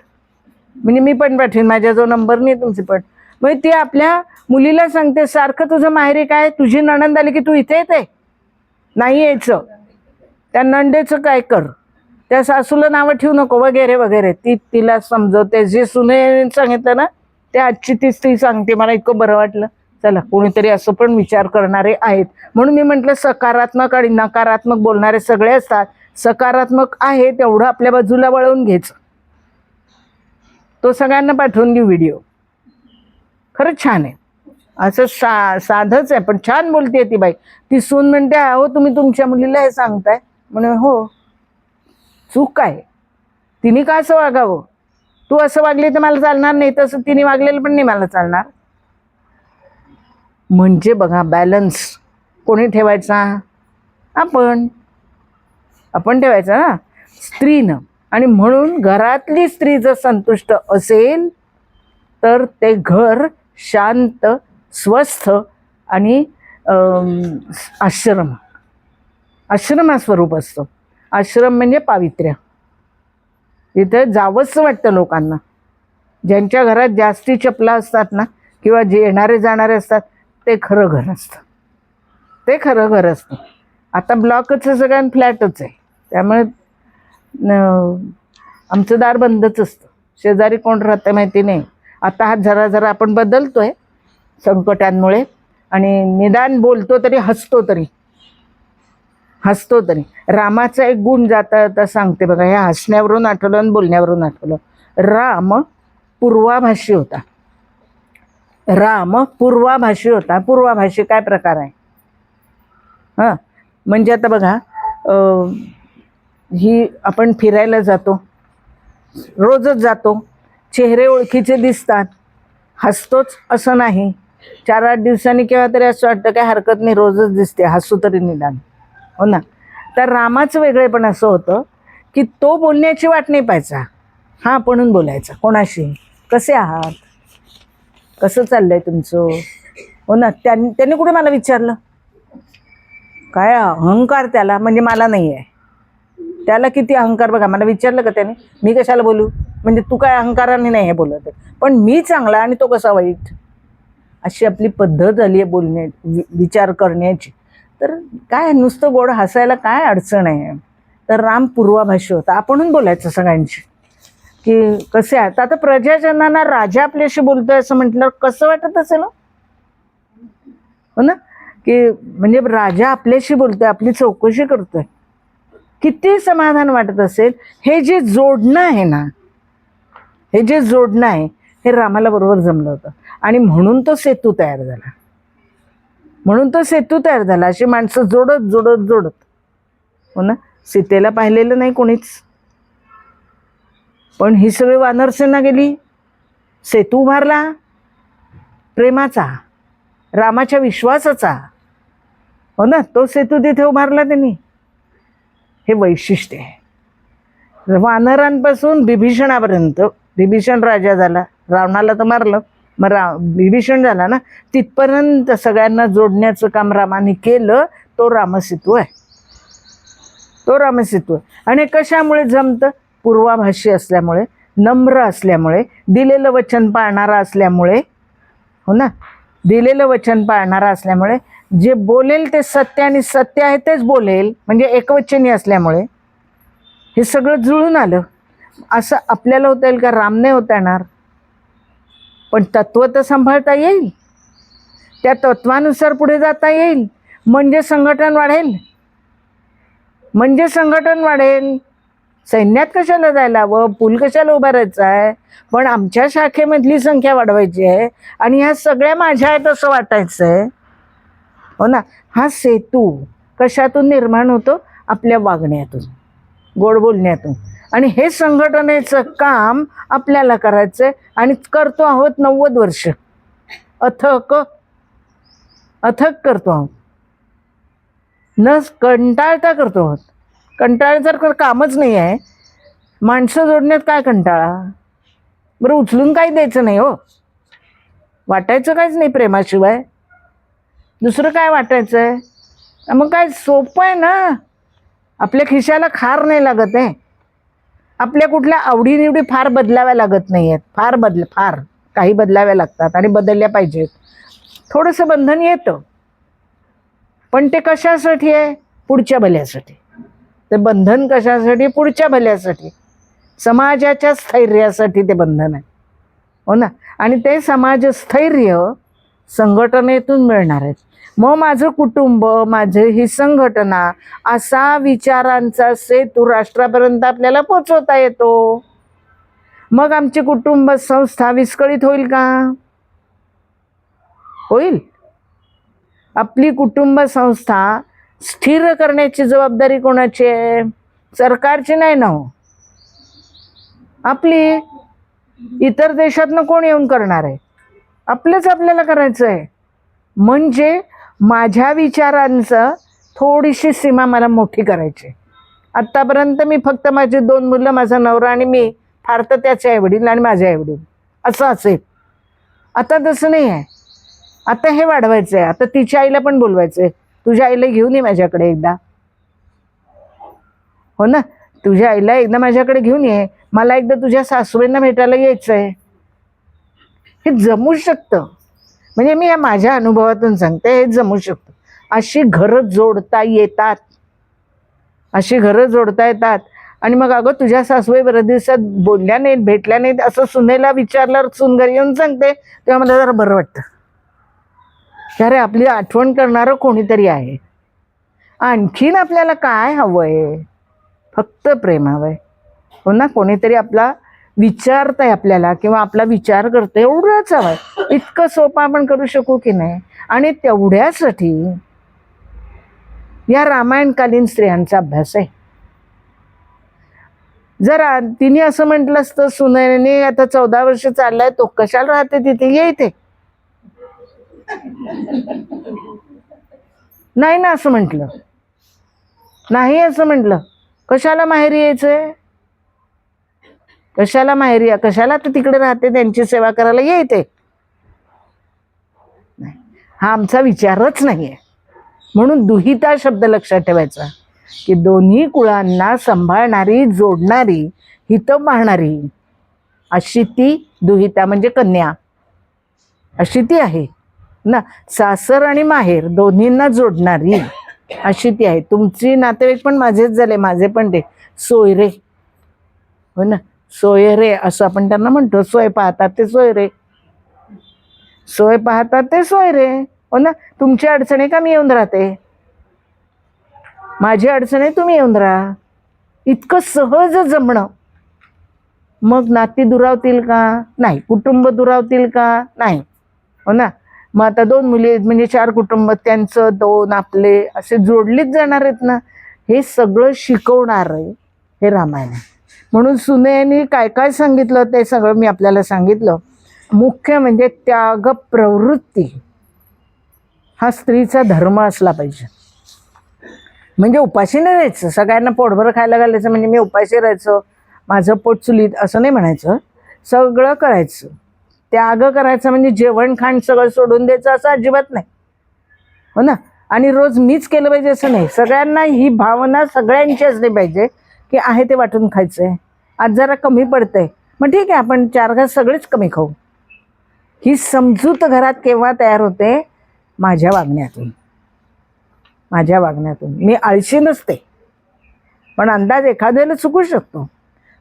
म्हणजे मी पण पाठवेन, माझ्याजवळ नंबर नाही तुमचे पण. मग ती आपल्या मुलीला सांगते, सारखं तुझं माहेरी काय, तुझी नणंद आली की तू इथे येते, नाही यायचं, त्या नंडेचं काय कर, त्या सासूला नावं ठेवू नको वगैरे वगैरे. ती तिला समजवते, जे सुने सांगितलं ना ते आजची तीच ती सांगते. मला इतकं बरं वाटलं, चला कोणीतरी असं पण विचार करणारे आहेत. म्हणून मी म्हटलं सकारात्मक आणि नकारात्मक बोलणारे सगळे असतात, सकारात्मक आहे तेवढं आपल्या बाजूला वळवून घ्यायचं. तो सगळ्यांना पाठवून देऊ व्हिडिओ, खरंच छान आहे. असं साधंच आहे पण छान बोलते ती बाई. ती सून म्हणते, अहो तुम्ही तुमच्या मुलीला हे सांगताय, म्हणे हो, चूक काय, तिने का असं वागावं, तू असं वागली तर मला चालणार नाही, तसं तिने वागलेलं पण नाही मला चालणार. म्हणजे बघा, बॅलन्स कोणी ठेवायचा, आपण ठेवायचा ना, स्त्रीनं. आणि म्हणून घरातली स्त्री जर संतुष्ट असेल तर ते घर शांत, स्वस्थ आणि आश्रमास्वरूप असतं. आश्रम म्हणजे पावित्र्य, इथे जावंसं वाटतं लोकांना. ज्यांच्या घरात जास्ती चपला असतात ना, किंवा जे येणारे जाणारे असतात, ते खरं घर असतं, ते खरं घर असतं. आता ब्लॉकच सगळ्यांना फ्लॅटच आहे, त्यामुळे आमचं दार बंदच असतं, शेजारी कोण राहतं माहिती नाही. आता हा जरा जरा आपण बदलतोय संकटांमुळे, आणि निदान बोलतो तरी, हसतो तरी. रामाचा एक गुण जाता जाता सांगते बघा, ह्या हसण्यावरून आठवलं आणि बोलण्यावरून आठवलं. राम पूर्वाभाषी होता. पूर्वाभाषी काय प्रकार आहे, हां म्हणजे आता बघा, ही आपण फिरायला जातो, रोजच जातो, चेहरे ओळखीचे दिसतात, हसतोच असं नाही, 4-8 दिवसांनी केव्हा तरी असं वाटतं काय हरकत नाही, रोजच दिसते, हसू तरी निदान, हो ना. तर रामाचं वेगळेपण असं होतं की तो बोलण्याची वाट नाही पाहायचा, हा आपणून बोलायचा. कोणाशी, कसे आहात, कसं चाललंय तुमचं, हो ना. त्यांनी कुठे मला विचारलं, काय अहंकार त्याला, म्हणजे मला नाही आहे, त्याला किती अहंकार बघा. मला विचारलं का त्याने, मी कशाला बोलू, म्हणजे तू काय अहंकाराने नाही हे बोलत आहे, पण मी चांगला आणि तो कसा वाईट, अशी आपली पद्धत झाली आहे बोलण्याची, विचार करण्याची. तर काय नुसतं गोड हसायला काय अडचण आहे. तर राम पूर्वाभाषी होता, आपणून बोलायचं सगळ्यांशी की कसे आहेत. आता प्रजाजनांना राजा आपल्याशी बोलतोय असं म्हटल्यावर कसं वाटत असेल, हो ना, की म्हणजे राजा आपल्याशी बोलतोय, आपली चौकशी करतोय, किती समाधान वाटत असेल. हे जे जोडणं आहे, हे रामाला बरोबर जमलं होतं, आणि म्हणून तो सेतू तयार झाला. अशी माणसं जोडत, हो ना. सीतेला पाहिलेलं नाही कोणीच, पण ही सगळी वानरसेना गेली, सेतू उभारला प्रेमाचा, रामाच्या विश्वासाचा, हो ना. तो सेतू तिथे उभारला त्यांनी. हे वैशिष्ट्य आहे. वानरांपासून बिभीषणापर्यंत, बिभीषण राजा झाला, रावणाला तर मारलं, मग बिभीषण झाला ना, तिथपर्यंत सगळ्यांना जोडण्याचं काम रामाने केलं. तो रामसेतू आहे. आणि कशामुळे जमतं, पूर्वाभाषी असल्यामुळे, नम्र असल्यामुळे, दिलेलं वचन पाळणारा असल्यामुळे, हो ना. जे बोलेल ते सत्य, आणि सत्य आहे तेच बोलेल, म्हणजे एकवचनी असल्यामुळे हे सगळं जुळून आलं. असं आपल्याला होता येईल का, राम नाही होता येणार, पण तत्व तर सांभाळता येईल, त्या तत्वानुसार पुढे जाता येईल, म्हणजे संघटन वाढेल. सैन्यात कशाला जायला हवं, पूल कशाला उभारायचा आहे, पण आमच्या शाखेमधली संख्या वाढवायची आहे आणि ह्या सगळ्या माझ्या आहेत असं वाटायचं आहे. हो ना. हा सेतू कशातून निर्माण होतो? आपल्या वागण्यातून, गोड बोलण्यातून. आणि हे संघटनेचं काम आपल्याला करायचंय आणि करतो आहोत 90 वर्ष. अथक करतो आहोत, न कंटाळता करतो आहोत. कंटाळ्यासारखं कामच नाही आहे. माणसं जोडण्यात काय कंटाळा? बरं उचलून काही द्यायचं नाही हो, वाटायचं काहीच नाही प्रेमाशिवाय, दुसरं काय वाटायचं आहे? मग काय सोपं आहे ना. आपल्या खिशाला खार नाही लागत आहे. आपल्या कुठल्या आवडीनिवडी फार बदलाव्या लागत नाही आहेत. फार काही बदलाव्या लागतात आणि बदलल्या पाहिजेत. थोडंसं बंधन येतं, पण ते कशासाठी आहे? पुढच्या भल्यासाठी. ते बंधन कशासाठी? पुढच्या भल्यासाठी, समाजाच्या स्थैर्यासाठी ते बंधन आहे. हो ना. आणि ते समाज स्थैर्य संघटनेतून मिळणार आहेत. मग माझं कुटुंब, माझी ही संघटना, असा विचारांचा सेतू राष्ट्रापर्यंत आपल्याला पोचवता येतो. मग आमची कुटुंब संस्था विस्कळीत होईल का? होईल. आपली कुटुंब संस्था स्थिर करण्याची जबाबदारी कोणाची आहे? सरकारची नाही ना हो, आपली. इतर देशातनं कोण येऊन करणार आहे? आपलंच आपल्याला करायचं आहे. म्हणजे माझ्या विचारांचं थोडीशी सीमा मला मोठी करायची. आत्तापर्यंत मी फक्त माझी 2 मुलं, माझा नवरा आणि मी, फार तर त्याचे आईवडील आणि माझे आईवडील, असं असेल. आता तसं नाही आहे. आता हे वाढवायचं आहे. आता तिच्या आईला पण बोलवायचं आहे, तुझ्या आईला घेऊन ये माझ्याकडे एकदा. हो ना. तुझ्या आईला एकदा माझ्याकडे घेऊन ये, मला एकदा तुझ्या सासूबाईंना भेटायला यायचं आहे. हे जमू शकतं. म्हणजे मी या माझ्या अनुभवातून सांगते, हे जमू शकतं. अशी घरं जोडता येतात, अशी घरं जोडता येतात. आणि मग अगं तुझ्या सासूबाई बऱ्याच दिवसात बोलल्या नाहीत, भेटल्या नाहीत, असं सुनेला विचारल्यावर सून घरी येऊन सांगते, तेव्हा मला जरा बरं वाटतं. अरे आपली आठवण करणारं कोणीतरी आहे. आणखीन आपल्याला काय हवंय? फक्त प्रेम हवंय. हो ना. कोणीतरी आपला विचारतंय आपल्याला किंवा आपला विचार करतोय, एवढंच हवंय. इतकं सोपं आपण करू शकू की नाही? आणि तेवढ्यासाठी या रामायणकालीन स्त्रियांचा अभ्यास आहे. जर तिने असं म्हटलं असतं, सुनेने आता 14 वर्ष चाललाय, तो कशाला राहते तिथे, ये इथे, नाही ना असं म्हटलं, नाही असं म्हटलं, कशाला माहेरी यायचंय? कशाला माहेरी, कशाला तर तिकडे राहते, त्यांची सेवा करायला ये इथे. हा आमचा विचारच नाहीये. म्हणून दुहिता शब्द लक्षात ठेवायचा, की दोन्ही कुळांना सांभाळणारी, जोडणारी, हित पाहणारी अशी ती दुहिता, म्हणजे कन्या अशी ती आहे ना. सासर आणि माहेर दोन्हींना जोडणारी अशी ती आहे. तुमची नातेवाईक पण माझेच झाले, माझे पण ते सोयरे. हो ना. सोयरे असं आपण त्यांना म्हणतो. सोय पाहतात ते सोयरे, सोय पाहतात ते सोयरे. हो ना. तुमची अडचणी का मी येऊन राहते, माझी अडचण आहे तुम्ही येऊन राहा. इतकं सहज जमणं. मग नाती दुरावतील का? नाही. कुटुंब दुरावतील का? नाही. हो ना. मग आता 2 मुली म्हणजे 4 कुटुंब, त्यांचं 2, आपले असे जोडलीच जाणार आहेत ना. हे सगळं शिकवणार आहे हे रामायण. म्हणून सुनेनी काय काय सांगितलं ते सगळं मी आपल्याला सांगितलं. मुख्य म्हणजे त्याग प्रवृत्ती हा स्त्रीचा धर्म असला पाहिजे. म्हणजे उपाशी नाही राहायचं, सगळ्यांना पोटभर खायला घालायचं म्हणजे मी उपाशी राहायचं, माझं पोट चुलीत, असं नाही म्हणायचं. सगळं करायचं. त्याग करायचं म्हणजे जेवण खाण सगळं सोडून द्यायचं असं अजिबात नाही. हो ना. आणि रोज मीच केलं पाहिजे असं नाही. सगळ्यांना ही भावना सगळ्यांची असली पाहिजे की आहे ते वाटून खायचंय. आज जरा कमी पडतंय, मग ठीक आहे आपण 4 घास सगळेच कमी खाऊ. ही समजूत घरात केव्हा तयार होते? माझ्या वागण्यातून. माझ्या वागण्यातून. मी आळशी नसते, पण अंदाज एखाद्याला चुकू शकतो.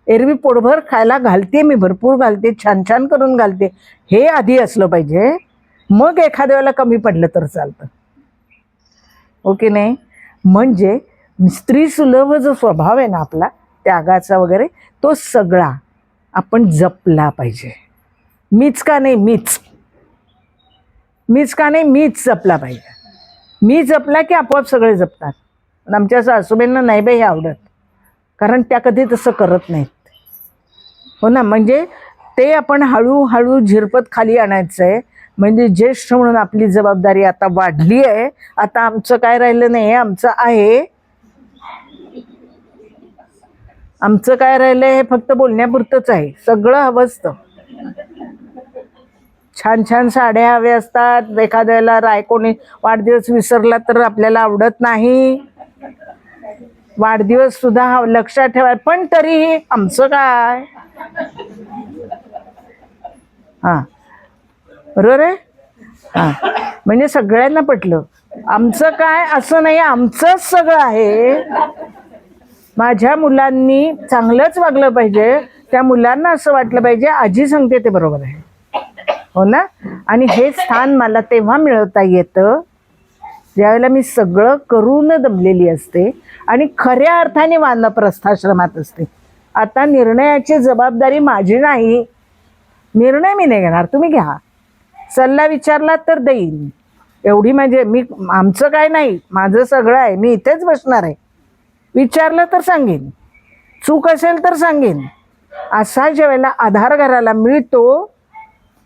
एरवी पोटभर खायला घालते मी, भरपूर घालते, छान छान करून घालते, हे आधी असलं पाहिजे. मग एखाद्या वेळेला कमी पडलं तर चालतं. ओके नाही. म्हणजे स्त्री सुलभ जो स्वभाव आहे ना आपला, त्यागाचा वगैरे तो सगळा आपण जपला पाहिजे. मीच का नाही, मीच का नाही, मीच जपला पाहिजे. मी जपला की आपोआप सगळे जपतात. पण आमच्या सासूबाईंना नाही बाई हे आवडत, कारण त्या कधी तसं करत नाहीत. हो ना, म्हणजे ते आपण हळूहळू झिरपत खाली आणायचं आहे. म्हणजे ज्येष्ठ म्हणून आपली जबाबदारी आता वाढली आहे. आता आमचं काय राहिलं नाही, आमचं आहे. आमचं काय राहिलंय हे फक्त बोलण्यापुरतंच आहे. सगळं हवं असतं. छान छान साड्या हव्या असतात. एखाद्याला कोणी वाढदिवस विसरला तर आपल्याला आवडत नाही. वाढदिवस सुद्धा लक्षात ठेवाय, पण तरीही आमचं काय. हां बरोबर आहे. हां, म्हणजे सगळ्यांना पटलं. आमचं काय असं नाही, आमचंच सगळं आहे. माझ्या मुलांनी चांगलंच वागलं पाहिजे. त्या मुलांना असं वाटलं पाहिजे आजी सांगते ते बरोबर आहे. हो ना. आणि हे स्थान मला तेव्हा मिळवता येतं ज्यावेळेला मी सगळं करून दमलेली असते आणि खऱ्या अर्थाने वानप्रस्थाश्रमात असते. आता निर्णयाची जबाबदारी माझी नाही. निर्णय मी नाही घेणार, तुम्ही घ्या. सल्ला विचारला तर देईन, एवढी म्हणजे आमचं काय नाही, माझं सगळं आहे. मी इथेच बसणार आहे. विचारलं तर सांगेन, चूक असेल तर सांगेन. असा ज्या वेळेला आधार घराला मिळतो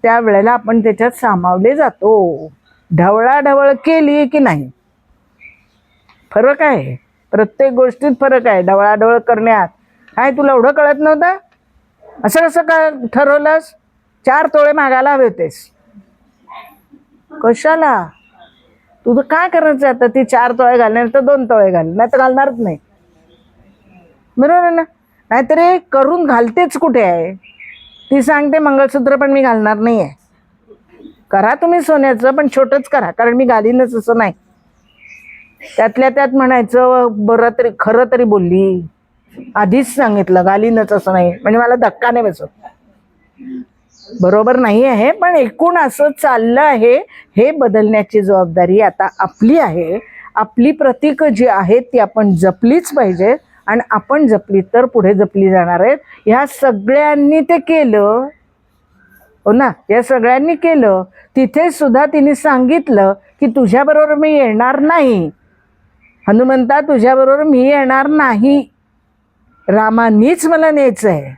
त्यावेळेला आपण त्याच्यात सामावले जातो. ढवळाढवळ केली की नाही, फरक आहे. प्रत्येक गोष्टीत फरक आहे. ढवळाढवळ करण्यात काय तुला एवढं कळत नव्हतं, असं कसं का ठरवलंस, 4 तोळे मागायला हवे होतेस, कशाला. तुझं काय करायचं आता, ती 4 तोळे घालणार तर 2 तोळे घाल, नाही तर घालणारच नाही. बरोबर आहे ना. नाहीतरी करून घालतेच कुठे आहे. ती सांगते मंगळसूत्र पण मी घालणार नाही आहे. करा तुम्ही सोन्याचं, पण छोटंच करा, कारण मी घालीनच असं नाही. त्यातल्या त्यात म्हणायचं बरं तरी खरं तरी बोलली, आधीच सांगितलं घालीनच असं नाही, म्हणजे मला धक्का नाही बसत. बरोबर नाही आहे, पण एकूण असं चाललं आहे. हे बदलण्याची जबाबदारी आता आपली आहे. आपली प्रतीक जी आहेत ती आपण जपलीच पाहिजे, आणि आपण जपली तर पुढे जपली जाणार आहेत. ह्या सगळ्यांनी ते केलं. हो ना, या सगळ्यांनी केलं. तिथे सुद्धा तिने सांगितलं की तुझ्याबरोबर मी येणार नाही, हनुमंता तुझ्याबरोबर मी येणार नाही, रामानीच मला न्यायचं आहे.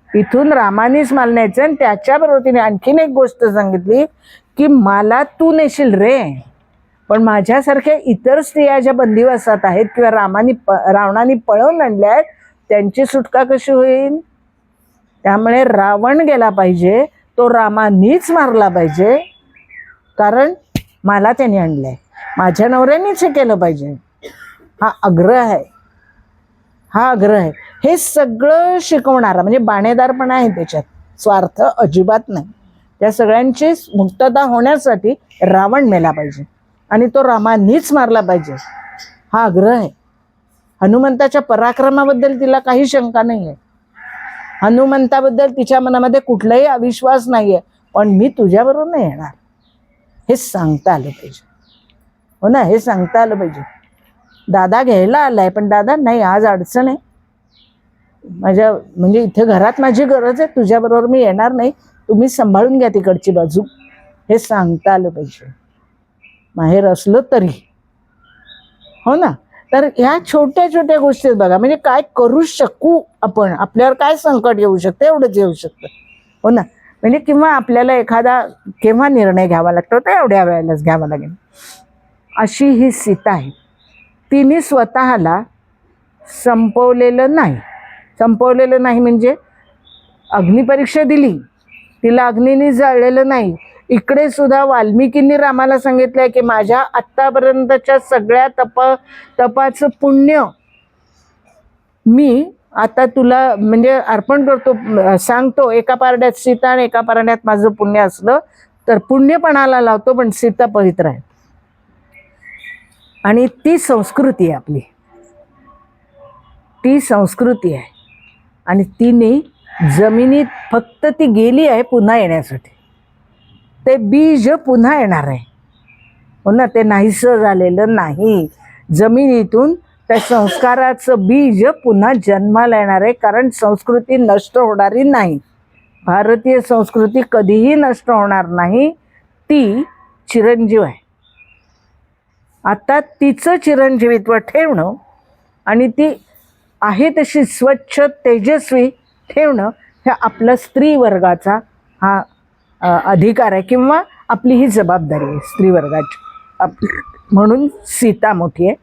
इथून रामानीच मला न्यायचं. आणि त्याच्याबरोबर तिने आणखीन एक गोष्ट सांगितली की मला तू नेशील रे, पण माझ्यासारख्या इतर स्त्रिया ज्या बंदिवासात आहेत किंवा रावणाने पळवून आणल्या आहेत त्यांची सुटका कशी होईल. त्यामुळे रावण गेला पाहिजे, तो रामानीच मारला पाहिजे, कारण मला त्याने आणलंय. माझ्या नवऱ्यानेच हे केलं पाहिजे. हा आग्रह आहे, हा आग्रह आहे. हे सगळं शिकवणारा म्हणजे बाणेदारपणा आहे त्याच्यात, स्वार्थ अजिबात नाही. त्या सगळ्यांची मुक्तता होण्यासाठी रावण मेला पाहिजे आणि तो रामानीच मारला पाहिजे, हा आग्रह आहे. हनुमंताच्या पराक्रमाबद्दल तिला काही शंका नाही आहे. हनुमंताबद्दल तिच्या मनामध्ये कुठलाही अविश्वास नाही आहे. पण मी तुझ्याबरोबर नाही येणार, हे सांगता आलं पाहिजे. हो ना, हे सांगता आलं पाहिजे. दादा घ्यायला आलाय, पण दादा नाही, आज अडचण आहे माझ्या, म्हणजे इथे घरात माझी गरज आहे, तुझ्याबरोबर मी येणार नाही, तुम्ही सांभाळून घ्या तिकडची बाजू, हे सांगता आलं पाहिजे. माहेर असलं तरी. हो ना. तर ह्या छोट्या छोट्या गोष्टी बघा, म्हणजे काय करू शकू आपण, आपल्यावर काय संकट येऊ शकतं, एवढंच येऊ शकतं. हो ना. म्हणजे किंवा आपल्याला एखादा केव्हा निर्णय घ्यावा लागतो तर एवढ्या वेळेलाच घ्यावा लागेल, अशी ही सीता आहे. तिने स्वतःला संपवलेलं नाही. संपवलेलं नाही म्हणजे अग्निपरीक्षा दिली, तिला अग्नीने जाळलेलं नाही. इकडे सुद्धा वाल्मिकींनी रामाला सांगितलंय की माझ्या आत्तापर्यंतच्या सगळ्या तपाचं पुण्य मी आता तुला म्हणजे अर्पण करतो, सांगतो. एका पारड्यात सीता आणि एका पारड्यात माझं पुण्य असलं तर पुण्यपणाला लावतो, पण सीता पवित्र आहे. आणि ती संस्कृती आहे आपली, ती संस्कृती आहे. आणि तिने जमिनीत फक्त ती गेली आहे पुन्हा येण्यासाठी. ते बीज पुन्हा येणार आहे. हो ना, ते नाहीसं झालेलं नाही. जमिनीतून त्या संस्काराचं बीज पुन्हा जन्माला येणार आहे, कारण संस्कृती नष्ट होणारी नाही. भारतीय संस्कृती कधीही नष्ट होणार नाही, ती चिरंजीव आहे. आता तिचं चिरंजीवित्व ठेवणं आणि ती आहे तशी स्वच्छ तेजस्वी ठेवणं हे आपला स्त्री वर्गाचा हा अधिकार आहे, किंवा आपली ही जबाबदारी आहे स्त्री वर्गाची. म्हणून सीता मोठी आहे.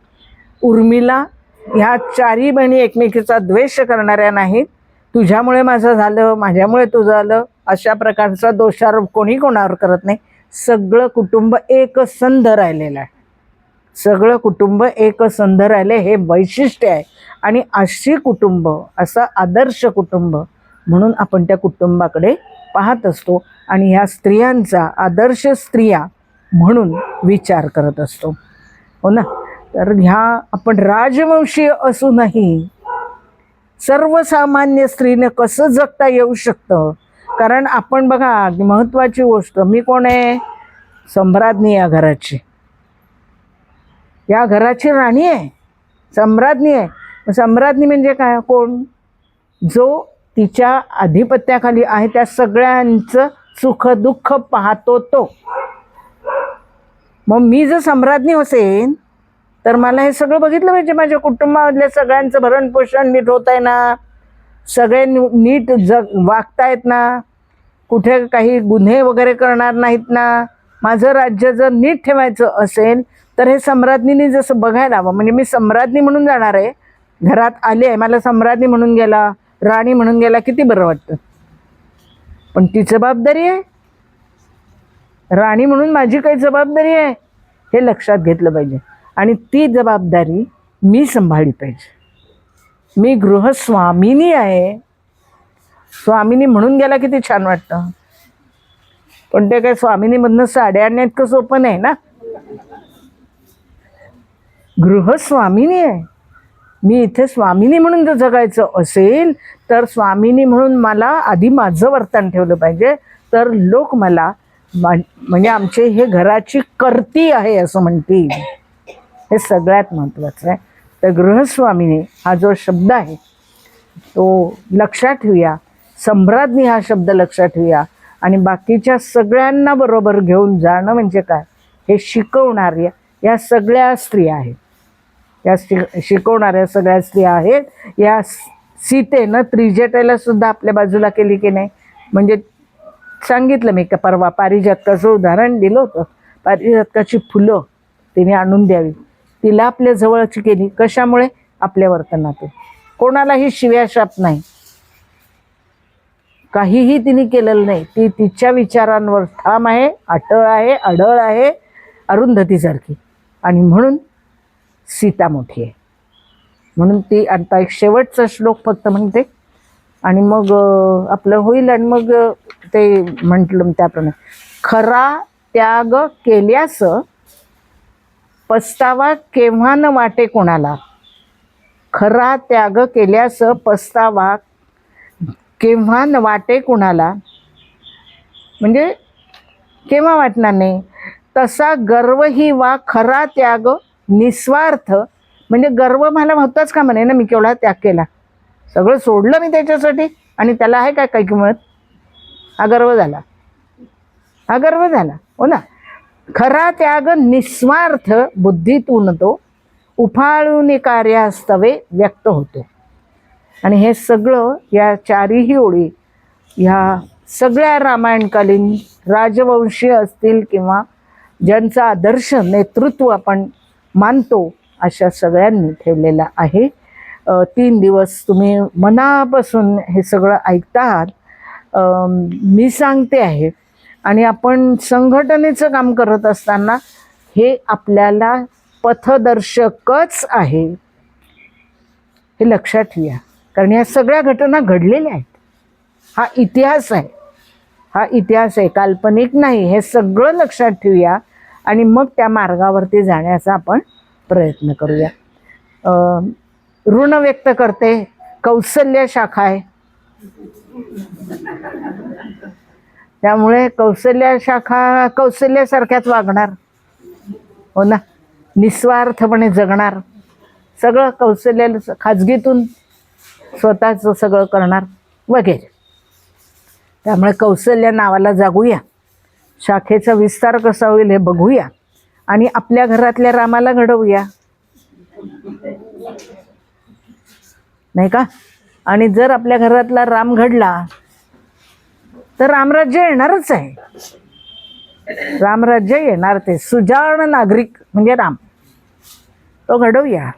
उर्मिला ह्या चारी बहिणी एकमेकीचा द्वेष करणाऱ्या नाहीत. तुझ्यामुळे माझं झालं, माझ्यामुळे तुझं झालं, अशा प्रकारचा दोषारोप कोणी कोणावर करत नाही. सगळं कुटुंब एकसंध राहिलेलं आहे. सगळं कुटुंब एकसंध राहिले हे वैशिष्ट्य आहे. आणि अशी कुटुंब, असं आदर्श कुटुंब म्हणून आपण त्या कुटुंबाकडे पाहत असतो आणि ह्या स्त्रियांचा आदर्श स्त्रिया म्हणून विचार करत असतो. हो ना. तर ह्या आपण राजवंशीय असूनही सर्वसामान्य स्त्रीने कसं जगता येऊ शकतं. कारण आपण बघा, महत्त्वाची गोष्ट, मी कोण आहे? सम्राज्ञी या घराची, या घराची राणी आहे, सम्राज्ञी आहे. सम्राज्ञी म्हणजे काय? कोण? जो तिच्या अधिपत्याखाली आहे त्या सगळ्यांचं सुख दुःख पाहतो तो. मग मी जर सम्राज्ञी असेन तर मला हे सगळं बघितलं पाहिजे. माझ्या कुटुंबामधल्या सगळ्यांचं भरणपोषण नीट होत आहे ना, सगळे नीट वागतायत ना, कुठे काही गुन्हे वगैरे करणार नाहीत ना, माझं राज्य जर नीट ठेवायचं असेल तर हे सम्राज्ञीने जसं बघायला हवं. म्हणजे मी सम्राज्ञी म्हणून जाणार आहे, घरात आले आहे, मला सम्राज्ञी म्हणून गेला, राणी म्हणून गेला, किती बरं वाटतं. पण ती जबाबदारी आहे, राणी म्हणून माझी काही जबाबदारी आहे, हे लक्षात घेतलं पाहिजे. आणि ती जबाबदारी मी सांभाळली पाहिजे. मी गृहस्वामिनी आहे. स्वामिनी म्हणून गेला किती छान वाटतं, पण ते काय स्वामिनीमधनं साड्या आणण्यात इतकं सोपं नाही ना. गृहस्वामिनी आहे मी. इथे स्वामिनी म्हणून जर जगायचं असेल तर स्वामिनी म्हणून मला आधी माझं वर्तन ठेवलं पाहिजे, तर लोक मला म्हणजे आमचे हे घराची कर्ती आहे असं म्हणतील. हे सगळ्यात महत्त्वाचं आहे. तर गृहस्वामिनी हा जो शब्द आहे तो लक्षात ठेवूया, सम्राज्ञी हा शब्द लक्षात ठेवूया. आणि बाकीच्या सगळ्यांना बरोबर घेऊन जाणं म्हणजे काय हे शिकवणाऱ्या या सगळ्या स्त्रिया आहेत. या शिकवणाऱ्या सगळ्या स्त्रिया आहेत. या सीतेनं त्रिजटेला सुद्धा आपल्या बाजूला केली की नाही. म्हणजे सांगितलं मी का परवा पारिजातकाचं उदाहरण दिलं होतं. पारिजातकाची फुलं तिने आणून द्यावी, तिला आपल्या जवळची केली. कशामुळे? आपल्या वर्तनातून. कोणालाही शिव्याशाप नाही, काहीही तिने केलेलं नाही. ती तिच्या विचारांवर ठाम आहे, अटळ आहे, अढळ आहे, अरुंधतीसारखी. आणि म्हणून सीता मोठी आहे. म्हणून ती आता एक शेवटचा श्लोक फक्त म्हणते आणि मग आपलं होईल. आणि मग ते म्हटलं त्याप्रमाणे, खरा त्याग केल्यास पस्तावा केव्हा न वाटे कोणाला. खरा त्याग केल्यास पस्तावा केव्हा न वाटे कोणाला, म्हणजे केव्हा वाटणार नाही. तसा गर्वही वा खरा त्याग निस्वार्थ, म्हणजे गर्व मला होताच का म्हणे ना, मी केवढा त्याग केला, सगळं सोडलं मी त्याच्यासाठी, आणि त्याला आहे काय काही किंमत. हा गर्व झाला, हा गर्व झाला. हो ना. खरा त्याग निस्वार्थ बुद्धीतून तो उफाळून कार्यास्तवे व्यक्त होतो. आणि हे सगळं या चारीही ओळी ह्या सगळ्या रामायणकालीन राजवंशीय असतील किंवा ज्यांचा आदर्श नेतृत्व आपण मानतो अशा सगळ्यांनी ठेवलेला आहे. 3 दिवस तुम्ही मनापासून हे सगळं ऐकता आहात. मी सांगते आहे आणि आपण संघटनेचं काम करत असताना हे आपल्याला पथदर्शकच आहे, हे लक्षात ठेवा. कारण या सगळ्या घटना घडलेल्या आहेत. हा इतिहास आहे, हा इतिहास आहे, काल्पनिक नाही. हे सगळं लक्षात ठेवूया आणि मग त्या मार्गावरती जाण्याचा आपण प्रयत्न करूया. ऋण व्यक्त करते, कौसल्य शाखा आहे, त्यामुळे कौसल्य शाखा कौसल्यासारख्याच वागणार. हो ना. निस्वार्थपणे जगणार, सगळं कौशल्याला खाजगीतून स्वतःचं सगळं करणार वगैरे. त्यामुळे कौशल्य नावाला जागूया, शाखेचा विस्तार कसा होईल हे बघूया आणि आपल्या घरातल्या रामाला घडवूया, नाही का? आणि जर आपल्या घरातला राम घडला तर रामराज्य येणारच आहे. रामराज्य येणार, ते सुजाण नागरिक म्हणजे राम, तो घडवूया,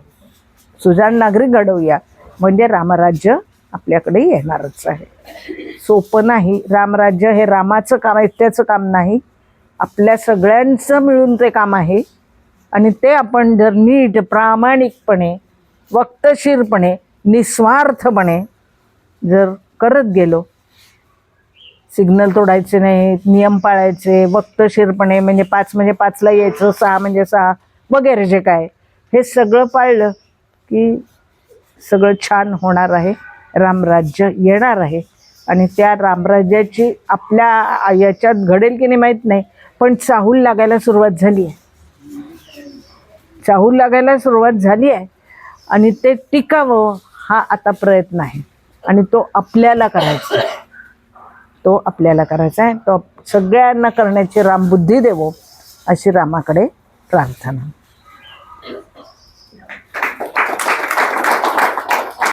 सुजाण नागरिक घडवूया, म्हणजे रामराज्य आपल्याकडे येणारच आहे. सोपं नाही. रामराज्य हे रामाचं काम, एकट्याचं काम नाही, आपल्या सगळ्यांचं मिळून ते काम आहे. आणि ते आपण जर नीट प्रामाणिकपणे, वक्तशीरपणे, निस्वार्थपणे जर करत गेलो, सिग्नल तोडायचे नाही, नियम पाळायचे, वक्तशीरपणे, म्हणजे 5 म्हणजे 5ला यायचं, 6 म्हणजे 6 वगैरे जे काय, हे सगळं पाळलं की सगळं छान होणार आहे. रामराज्य येणार आहे. आणि त्या रामराज्याची आपल्या याच्यात घडेल की नाही माहीत नाही, पण चाहूल लागायला सुरुवात झाली आहे. चाहूल लागायला सुरुवात झाली आहे आणि ते टिकावं हा आता प्रयत्न आहे. आणि तो आपल्याला करायचा आहे, तो आपल्याला करायचा आहे. तो सगळ्यांना करण्याची रामबुद्धी देवो, अशी रामाकडे प्रार्थना.